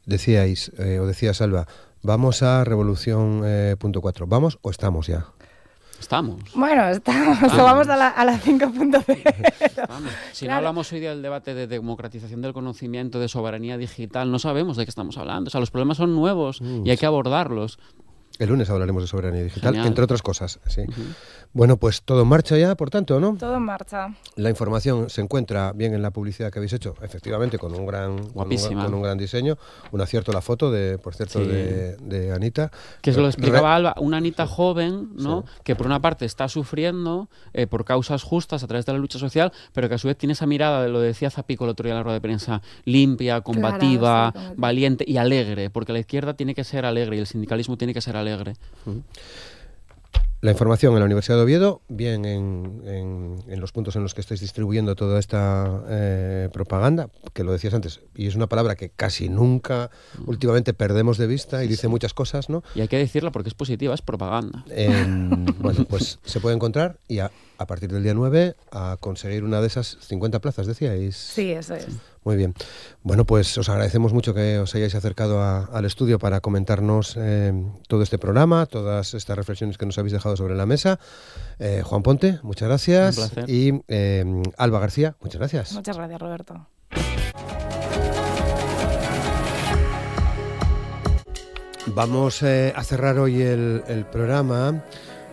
Decíais, o decías, Alba, vamos a Revolución .4. ¿Vamos o estamos ya? Estamos. Bueno, estamos. Vamos a la 5.0. Si no hablamos hoy día del debate de democratización del conocimiento, de soberanía digital, no sabemos de qué estamos hablando. O sea, los problemas son nuevos y hay que abordarlos. El lunes hablaremos de soberanía digital, entre otras cosas. Sí. Bueno, pues todo en marcha ya, por tanto, ¿no? Todo en marcha. La información se encuentra bien en la publicidad que habéis hecho, efectivamente, con un gran diseño. Un acierto la foto, por cierto, de Anita. Que se lo explicaba Alba, una Anita joven, ¿no? Que por una parte está sufriendo por causas justas a través de la lucha social, pero que a su vez tiene esa mirada, lo decía Zapico el otro día en la rueda de prensa, limpia, combativa, valiente y alegre, porque la izquierda tiene que ser alegre y el sindicalismo tiene que ser alegre. La información en la Universidad de Oviedo, bien en los puntos en los que estáis distribuyendo toda esta propaganda, que lo decías antes, y es una palabra que casi nunca últimamente perdemos de vista y dice muchas cosas, ¿no? Y hay que decirla porque es positiva, es propaganda. Bueno, pues se puede encontrar y a partir del día 9 a conseguir una de esas 50 plazas, decíais. Sí, eso es. Muy bien. Bueno, pues os agradecemos mucho que os hayáis acercado al estudio para comentarnos todo este programa, todas estas reflexiones que nos habéis dejado sobre la mesa. Juan Ponte, muchas gracias. Un placer. Y Alba García, muchas gracias. Muchas gracias, Roberto. Vamos a cerrar hoy el programa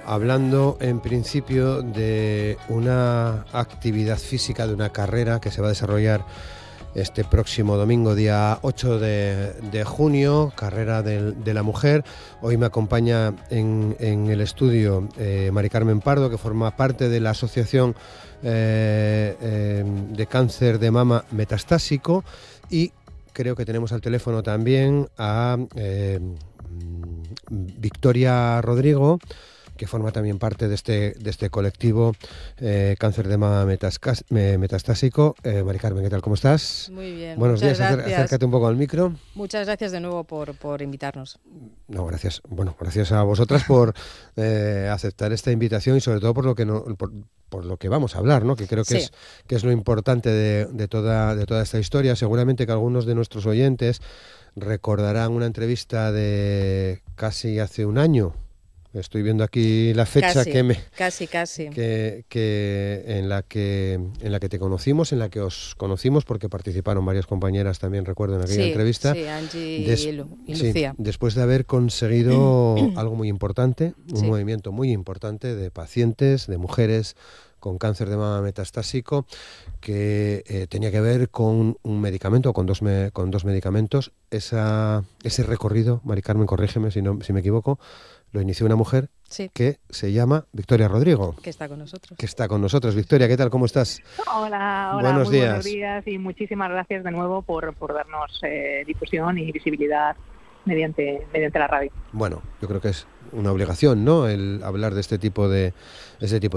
hablando en principio de una actividad física, de una carrera que se va a desarrollar este próximo domingo, día 8 de junio, carrera de la mujer. Hoy me acompaña en el estudio Mari Carmen Pardo, que forma parte de la Asociación de Cáncer de Mama Metastásico, y creo que tenemos al teléfono también a Victoria Rodrigo, que forma también parte de este colectivo Cáncer de Mama Metastásico. Mari Carmen, ¿qué tal? ¿Cómo estás? Muy bien. Buenos días, gracias. Acércate un poco al micro. Muchas gracias de nuevo por invitarnos. No, gracias. Bueno, gracias a vosotras por aceptar esta invitación y sobre todo por lo que por lo que vamos a hablar, ¿no? Que creo que, sí, es lo importante de toda esta historia. Seguramente que algunos de nuestros oyentes recordarán una entrevista de casi hace un año. Estoy viendo aquí la fecha casi. Que en la que te conocimos, en la que os conocimos, porque participaron varias compañeras también, recuerdo, en aquella entrevista. Sí, Angie y Lucía. Después de haber conseguido algo muy importante, un movimiento muy importante de pacientes, de mujeres con cáncer de mama metastásico, que tenía que ver con un medicamento, con dos medicamentos. Ese recorrido, Mari Carmen, corrígeme si me equivoco, lo inició una mujer que se llama Victoria Rodrigo. Que está con nosotros. Que está con nosotros. Victoria, ¿qué tal? ¿Cómo estás? Hola, buenos días. Buenos días y muchísimas gracias de nuevo por darnos difusión y visibilidad mediante la radio. Bueno, yo creo que es una obligación, ¿no?, el hablar de este tipo de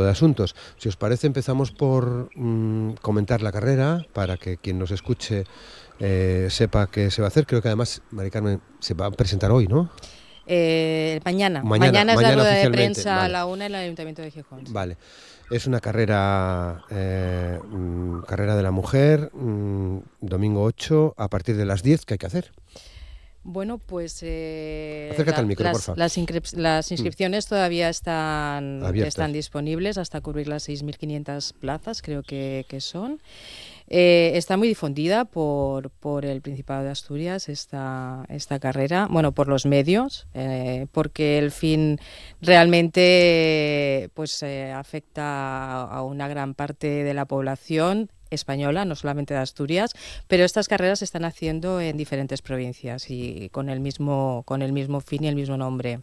asuntos. Si os parece, empezamos por comentar la carrera para que quien nos escuche sepa qué se va a hacer. Creo que además, Mari Carmen, se va a presentar hoy, ¿no? Mañana es la rueda de prensa, vale, a la 1 en el Ayuntamiento de Gijón. Vale. Es una carrera de la mujer, domingo 8, a partir de las 10, ¿qué hay que hacer? Bueno, pues acércate al micro, por favor. Las inscripciones todavía están disponibles hasta cubrir las 6.500 plazas, creo que son. Está muy difundida por el Principado de Asturias esta carrera, bueno, por los medios, porque el fin realmente pues afecta a una gran parte de la población española, no solamente de Asturias, pero estas carreras se están haciendo en diferentes provincias y con el mismo fin y el mismo nombre.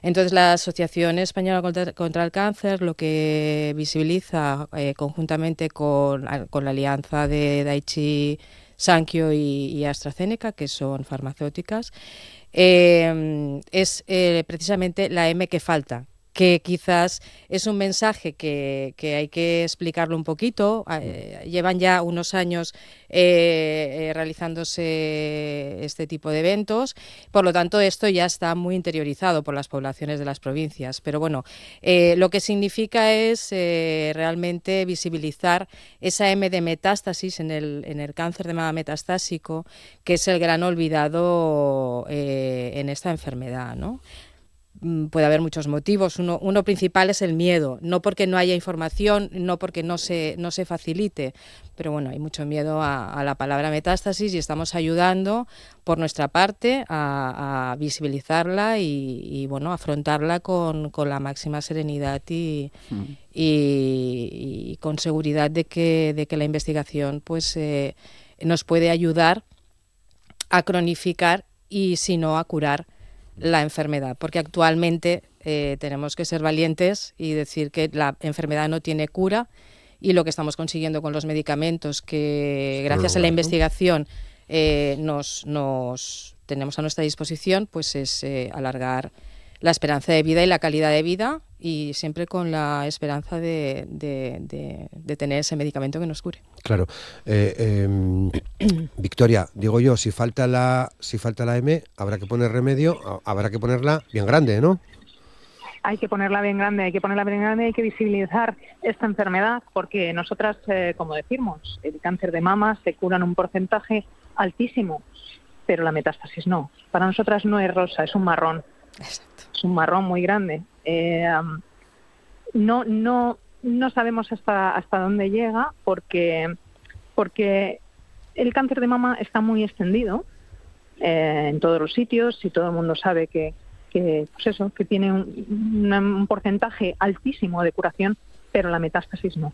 Entonces, la Asociación Española contra el Cáncer lo que visibiliza conjuntamente con la alianza de Daiichi Sankyo y AstraZeneca, que son farmacéuticas, es precisamente la M que falta, que quizás es un mensaje que hay que explicarlo un poquito. Llevan ya unos años realizándose este tipo de eventos, por lo tanto esto ya está muy interiorizado por las poblaciones de las provincias, pero bueno, lo que significa es realmente visibilizar esa M de metástasis en el cáncer de mama metastásico, que es el gran olvidado en esta enfermedad, ¿no? Puede haber muchos motivos. Uno principal es el miedo, no porque no haya información, no porque no se facilite, pero bueno, hay mucho miedo a la palabra metástasis y estamos ayudando por nuestra parte a visibilizarla y bueno, afrontarla con la máxima serenidad y con seguridad de que la investigación pues nos puede ayudar a cronificar y si no a curar la enfermedad, porque actualmente tenemos que ser valientes y decir que la enfermedad no tiene cura y lo que estamos consiguiendo con los medicamentos que gracias a la investigación nos tenemos a nuestra disposición, pues es alargar la esperanza de vida y la calidad de vida y siempre con la esperanza de tener ese medicamento que nos cure. Claro. Victoria, digo yo, si falta la M, habrá que poner remedio, habrá que ponerla bien grande, ¿no? Hay que ponerla bien grande, hay que visibilizar esta enfermedad, porque nosotras, como decimos, el cáncer de mama se cura en un porcentaje altísimo, pero la metástasis no. Para nosotras no es rosa, es un marrón. Exacto. Es un marrón muy grande. No sabemos hasta dónde llega porque el cáncer de mama está muy extendido en todos los sitios y todo el mundo sabe que tiene un porcentaje altísimo de curación, pero la metástasis no.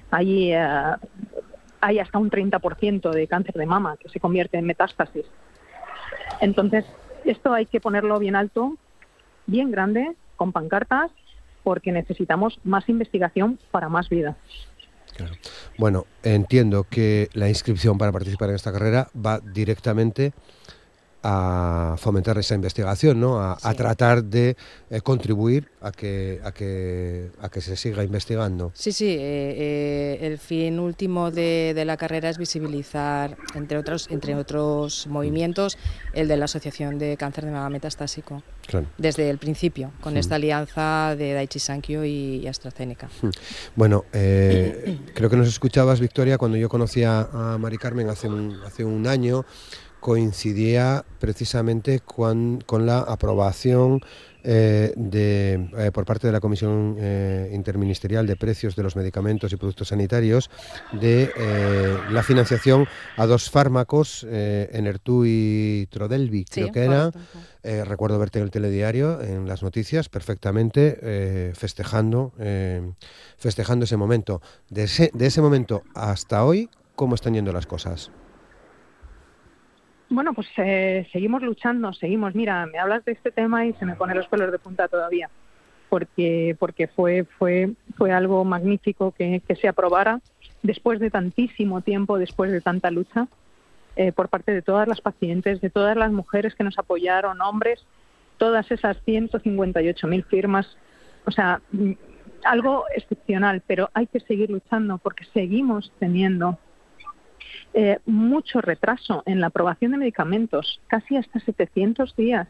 Allí hay hasta un 30% de cáncer de mama que se convierte en metástasis. Entonces, esto hay que ponerlo bien alto, bien grande, con pancartas, porque necesitamos más investigación para más vida. Claro. Bueno, entiendo que la inscripción para participar en esta carrera va directamente a fomentar esa investigación, ¿no? A tratar de contribuir a que se siga investigando. Sí, el fin último de la carrera es visibilizar, entre otros movimientos, el de la Asociación de Cáncer de Mama Metastásico. Claro. Desde el principio, con esta alianza de Daiichi Sankyo y AstraZeneca. Bueno, creo que nos escuchabas, Victoria, cuando yo conocí a Mari Carmen hace un año, coincidía precisamente con la aprobación por parte de la Comisión Interministerial de Precios de los Medicamentos y Productos Sanitarios de la financiación a 2 fármacos, Enhertu y Trodelvy, creo que era. Recuerdo verte en el telediario, en las noticias, perfectamente festejando ese momento. De ese momento hasta hoy, ¿cómo están yendo las cosas? Bueno, pues seguimos luchando, seguimos. Mira, me hablas de este tema y se me ponen los pelos de punta todavía, porque fue algo magnífico que se aprobara después de tantísimo tiempo, después de tanta lucha, por parte de todas las pacientes, de todas las mujeres que nos apoyaron, hombres, todas esas 158.000 firmas. O sea, algo excepcional, pero hay que seguir luchando porque seguimos teniendo mucho retraso en la aprobación de medicamentos, casi hasta 700 días,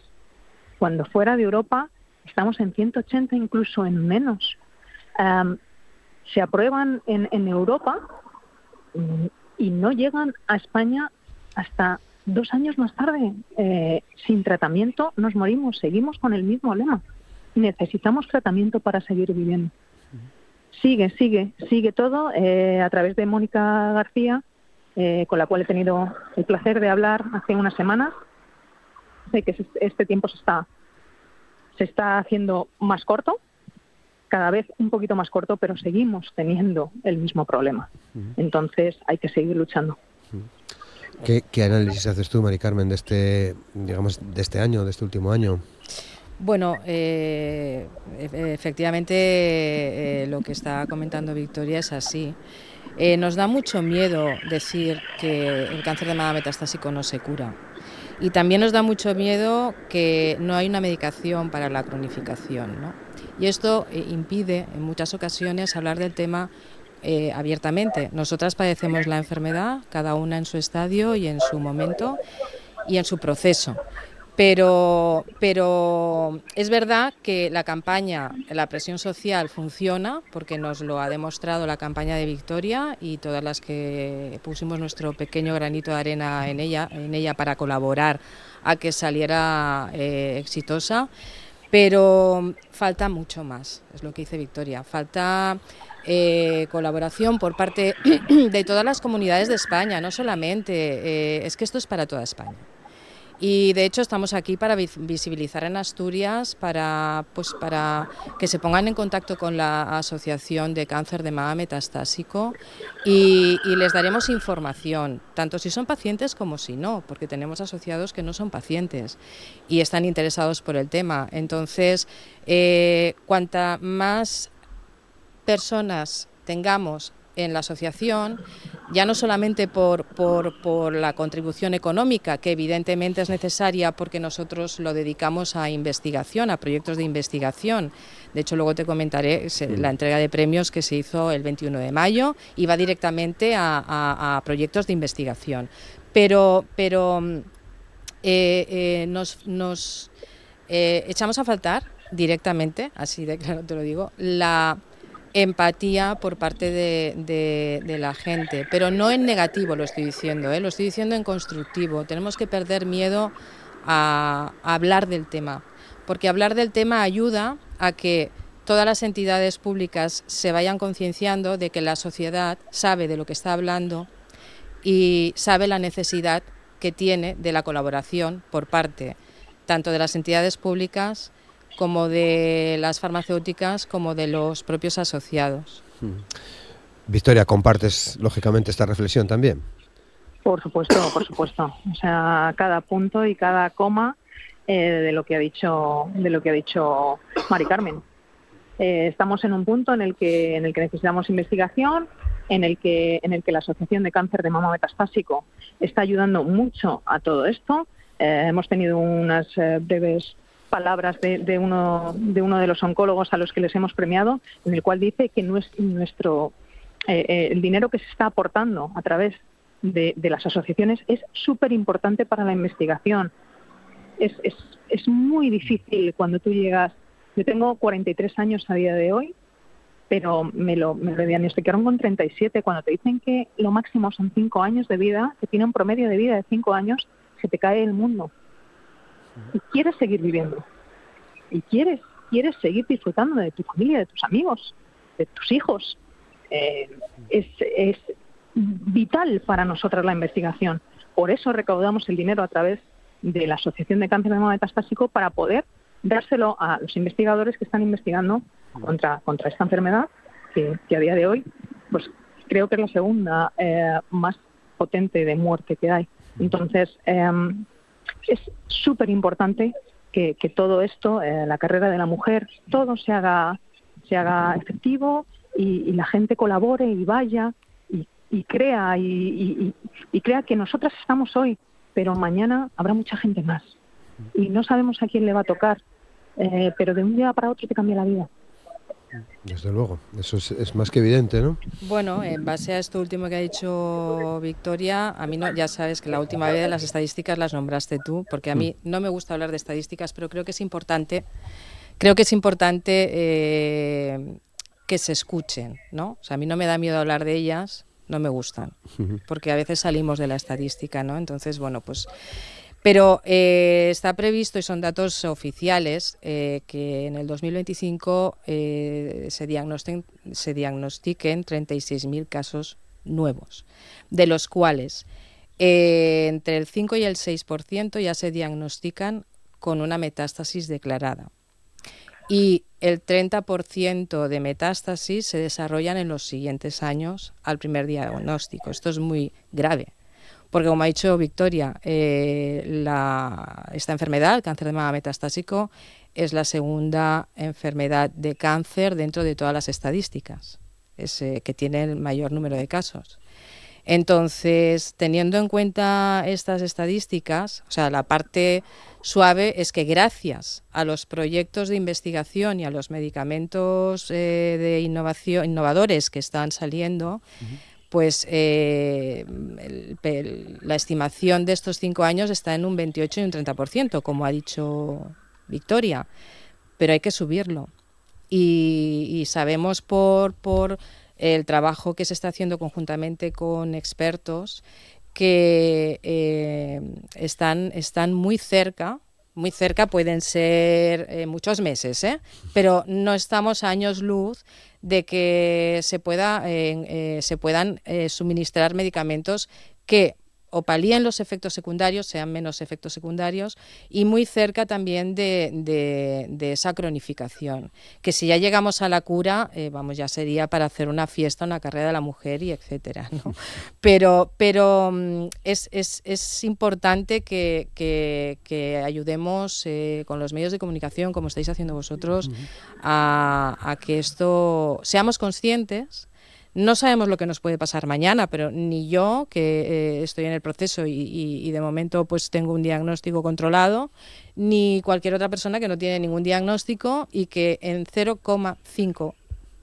cuando fuera de Europa estamos en 180, incluso en menos. Se aprueban en Europa y no llegan a España hasta 2 años más tarde. Sin tratamiento nos morimos, seguimos con el mismo lema. Necesitamos tratamiento para seguir viviendo. Sigue todo a través de Mónica García, con la cual he tenido el placer de hablar hace unas semanas. Sé que este tiempo se está haciendo más corto, cada vez un poquito más corto, pero seguimos teniendo el mismo problema. Entonces hay que seguir luchando. ¿Qué análisis haces tú, Mari Carmen, de este año, de este último año? Bueno, efectivamente lo que está comentando Victoria es así. Nos da mucho miedo decir que el cáncer de mama metastásico no se cura. Y también nos da mucho miedo que no hay una medicación para la cronificación, ¿no? Y esto impide en muchas ocasiones hablar del tema abiertamente. Nosotras padecemos la enfermedad, cada una en su estadio y en su momento y en su proceso. Pero es verdad que la campaña, la presión social funciona, porque nos lo ha demostrado la campaña de Victoria y todas las que pusimos nuestro pequeño granito de arena en ella para colaborar a que saliera exitosa. Pero falta mucho más, es lo que dice Victoria. Falta colaboración por parte de todas las comunidades de España, no solamente, es que esto es para toda España. Y de hecho estamos aquí para visibilizar en Asturias, para que se pongan en contacto con la Asociación de Cáncer de Mama Metastásico y les daremos información, tanto si son pacientes como si no, porque tenemos asociados que no son pacientes y están interesados por el tema. Entonces, cuanta más personas tengamos en la asociación, ya no solamente por la contribución económica, que evidentemente es necesaria porque nosotros lo dedicamos a investigación, a proyectos de investigación. De hecho, luego te comentaré la entrega de premios que se hizo el 21 de mayo y va directamente a proyectos de investigación. Pero nos echamos a faltar directamente, así de claro te lo digo, la empatía por parte de la gente, pero no en negativo lo estoy diciendo, lo estoy diciendo en constructivo. Tenemos que perder miedo a hablar del tema, porque hablar del tema ayuda a que todas las entidades públicas se vayan concienciando de que la sociedad sabe de lo que está hablando y sabe la necesidad que tiene de la colaboración por parte tanto de las entidades públicas como de las farmacéuticas, como de los propios asociados. Victoria, ¿compartes lógicamente esta reflexión también? Por supuesto. O sea, cada punto y cada coma de lo que ha dicho Mari Carmen. Estamos en un punto en el que necesitamos investigación, en el que la Asociación de Cáncer de Mama Metastásico está ayudando mucho a todo esto. Hemos tenido unas breves palabras de uno de los oncólogos a los que les hemos premiado, en el cual dice que el dinero que se está aportando a través de las asociaciones es súper importante para la investigación. Es muy difícil cuando tú llegas. Yo tengo 43 años a día de hoy, pero me lo diagnosticaron con 37. Cuando te dicen que lo máximo son 5 años de vida, que tiene un promedio de vida de 5 años, se te cae el mundo. Y quieres seguir viviendo. Y quieres seguir disfrutando de tu familia, de tus amigos, de tus hijos. Es vital para nosotras la investigación. Por eso recaudamos el dinero a través de la Asociación de Cáncer de Mama Metastásico para poder dárselo a los investigadores que están investigando contra esta enfermedad, que a día de hoy pues creo que es la segunda más potente de muerte que hay. Entonces, es súper importante que todo esto, la carrera de la mujer, todo se haga efectivo y la gente colabore y vaya y crea y crea que nosotras estamos hoy, pero mañana habrá mucha gente más y no sabemos a quién le va a tocar, pero de un día para otro te cambia la vida. Desde luego, eso es más que evidente, ¿no? Bueno, en base a esto último que ha dicho Victoria, a mí no, ya sabes que la última vez las estadísticas las nombraste tú, porque a mí no me gusta hablar de estadísticas, pero creo que es importante que se escuchen, ¿no? O sea, a mí no me da miedo hablar de ellas, no me gustan, porque a veces salimos de la estadística, ¿no? Entonces, bueno, pues... Pero está previsto, y son datos oficiales, que en el 2025 se diagnostiquen 36.000 casos nuevos, de los cuales entre el 5 y el 6% ya se diagnostican con una metástasis declarada. Y el 30% de metástasis se desarrollan en los siguientes años al primer diagnóstico. Esto es muy grave. Porque, como ha dicho Victoria, esta enfermedad, el cáncer de mama metastásico, es la segunda enfermedad de cáncer dentro de todas las estadísticas, que tiene el mayor número de casos. Entonces, teniendo en cuenta estas estadísticas, o sea, la parte suave es que gracias a los proyectos de investigación y a los medicamentos de innovadores que están saliendo, pues la estimación de estos 5 años está en un 28 y un 30%, como ha dicho Victoria, pero hay que subirlo. Y sabemos por el trabajo que se está haciendo conjuntamente con expertos que están muy cerca, pueden ser muchos meses, pero no estamos a años luz de que se puedan suministrar medicamentos que o palíen los efectos secundarios, sean menos efectos secundarios, y muy cerca también de esa cronificación, que si ya llegamos a la cura, ya sería para hacer una fiesta, una carrera de la mujer y etcétera, ¿no? Pero es importante que ayudemos con los medios de comunicación, como estáis haciendo vosotros, a que esto seamos conscientes. No sabemos lo que nos puede pasar mañana, pero ni yo, que estoy en el proceso y de momento pues tengo un diagnóstico controlado, ni cualquier otra persona que no tiene ningún diagnóstico y que en 0,5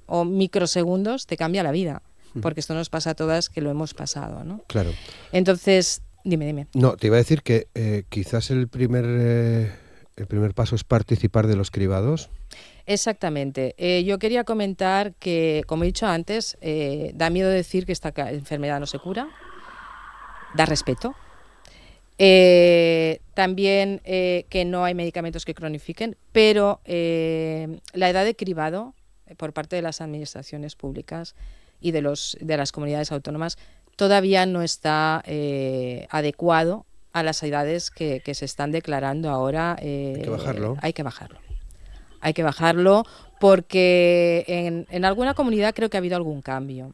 o microsegundos te cambia la vida, porque esto nos pasa a todas que lo hemos pasado, ¿no? Claro. Entonces, dime. No, te iba a decir que quizás el primer paso es participar de los cribados. Exactamente. Yo quería comentar que, como he dicho antes, da miedo decir que esta enfermedad no se cura, da respeto. También que no hay medicamentos que cronifiquen, pero la edad de cribado por parte de las administraciones públicas y de las comunidades autónomas todavía no está adecuado a las edades que se están declarando ahora. Hay que bajarlo. Hay que bajarlo porque en alguna comunidad creo que ha habido algún cambio.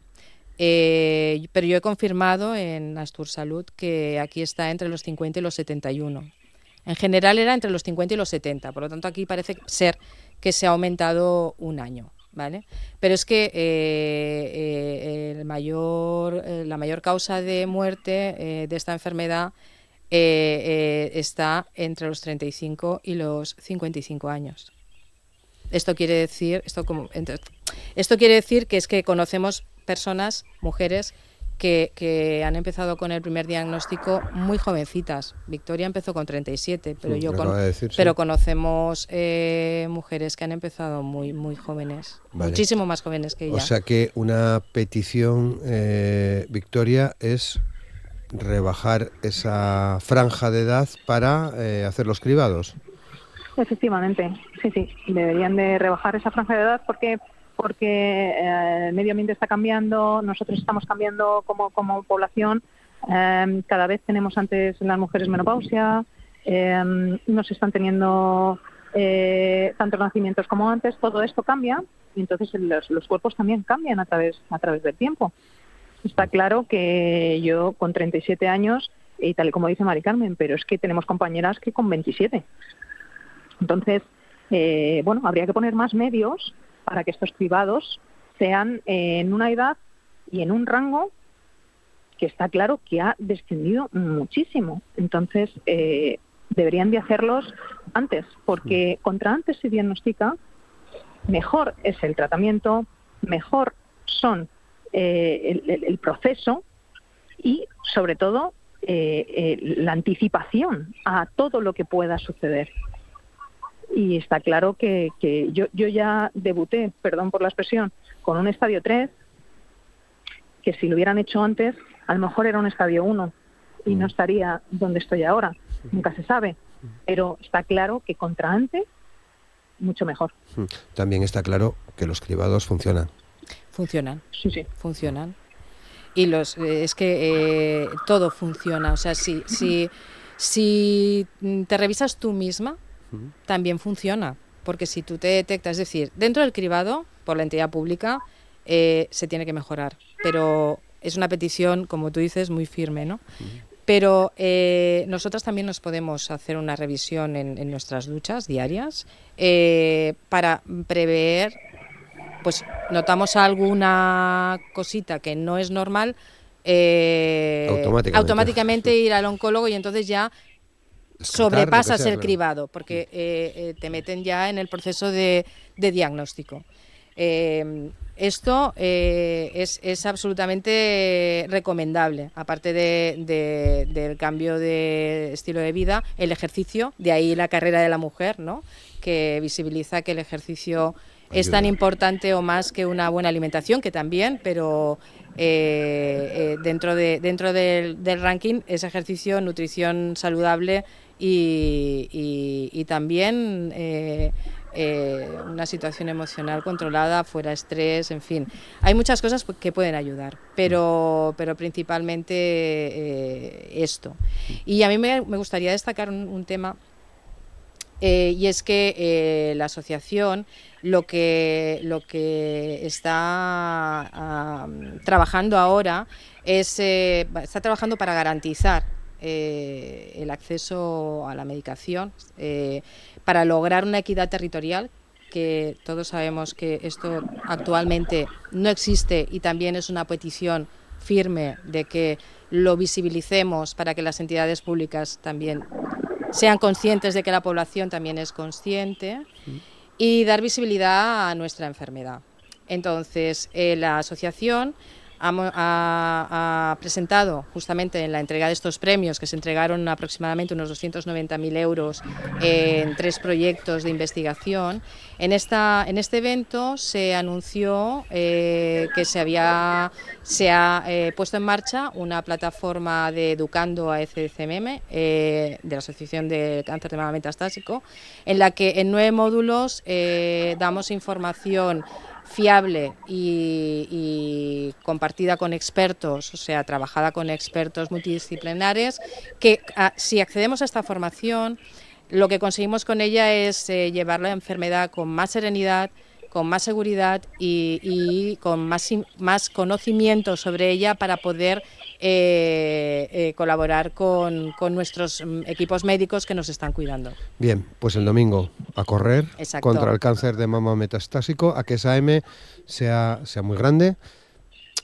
Pero yo he confirmado en Astur Salud que aquí está entre los 50 y los 71. En general era entre los 50 y los 70, por lo tanto aquí parece ser que se ha aumentado un año, ¿vale? Pero es que la mayor causa de muerte de esta enfermedad está entre los 35 y los 55 años. Esto quiere decir que es que conocemos personas, mujeres, que han empezado con el primer diagnóstico muy jovencitas. Victoria empezó con 37, pero conocemos mujeres que han empezado muy, muy jóvenes, muchísimo más jóvenes que ella. O sea que una petición, Victoria, es rebajar esa franja de edad para hacer los cribados. Efectivamente, sí, deberían de rebajar esa franja de edad porque el medio ambiente está cambiando, nosotros estamos cambiando como población, cada vez tenemos antes las mujeres menopausia, no se están teniendo tantos nacimientos como antes, todo esto cambia y entonces los cuerpos también cambian a través del tiempo. Está claro que yo con 37 años, y tal y como dice Mari Carmen, pero es que tenemos compañeras que con 27. Entonces, habría que poner más medios para que estos cribados sean en una edad y en un rango que está claro que ha descendido muchísimo. Entonces, deberían de hacerlos antes, porque contra antes se diagnostica, mejor es el tratamiento, mejor son el proceso y, sobre todo, la anticipación a todo lo que pueda suceder. Y está claro que yo ya debuté, perdón por la expresión, con un estadio 3, que si lo hubieran hecho antes, a lo mejor era un estadio 1 y no estaría donde estoy ahora. Nunca se sabe. Pero está claro que contra antes, mucho mejor. También está claro que los cribados funcionan. Funcionan. Sí. Funcionan. Y es que todo funciona. O sea, si te revisas tú misma, también funciona, porque si tú te detectas, es decir, dentro del cribado, por la entidad pública, se tiene que mejorar, pero es una petición, como tú dices, muy firme, ¿no? Pero nosotras también nos podemos hacer una revisión en nuestras duchas diarias para prever, pues notamos alguna cosita que no es normal, automáticamente ir al oncólogo y entonces ya sobrepasas el cribado, porque te meten ya en el proceso de diagnóstico. Esto es absolutamente recomendable, aparte del cambio de estilo de vida, el ejercicio, de ahí la carrera de la mujer, ¿no? Que visibiliza que el ejercicio es tan importante o más que una buena alimentación, que también, pero dentro del ranking es ejercicio, nutrición saludable y también una situación emocional controlada, fuera estrés, en fin. Hay muchas cosas que pueden ayudar, pero principalmente esto. Y a mí me gustaría destacar un tema, y es que la asociación lo que está trabajando ahora está trabajando para garantizar el acceso a la medicación, para lograr una equidad territorial, que todos sabemos que esto actualmente no existe y también es una petición firme de que lo visibilicemos para que las entidades públicas también sean conscientes de que la población también es consciente y dar visibilidad a nuestra enfermedad. Entonces, la asociación ha presentado justamente en la entrega de estos premios, que se entregaron aproximadamente unos 290.000 euros en 3 proyectos de investigación. En este evento se anunció que se ha puesto en marcha una plataforma de Educando a ECCMM, de la Asociación de Cáncer de Mama Metastásico, en la que en 9 módulos damos información fiable y compartida con expertos, o sea, trabajada con expertos multidisciplinares, que si accedemos a esta formación, lo que conseguimos con ella es llevar la enfermedad con más serenidad, con más seguridad y con más conocimiento sobre ella para poder colaborar con nuestros equipos médicos que nos están cuidando. Bien, pues el domingo a correr. Exacto. Contra el cáncer de mama metastásico, a que esa M sea muy grande.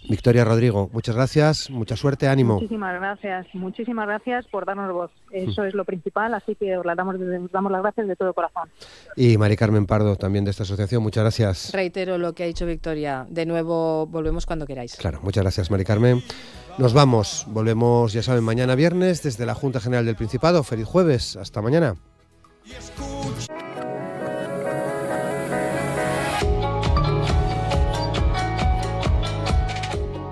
Victoria Rodrigo, muchas gracias, mucha suerte, ánimo. Muchísimas gracias por darnos voz. Eso es lo principal, así que os damos las gracias de todo corazón. Y Mari Carmen Pardo, también de esta asociación, muchas gracias. Reitero lo que ha dicho Victoria, de nuevo volvemos cuando queráis. Claro, muchas gracias, Mari Carmen. Nos vamos, volvemos, ya saben, mañana viernes desde la Junta General del Principado. Feliz jueves, hasta mañana.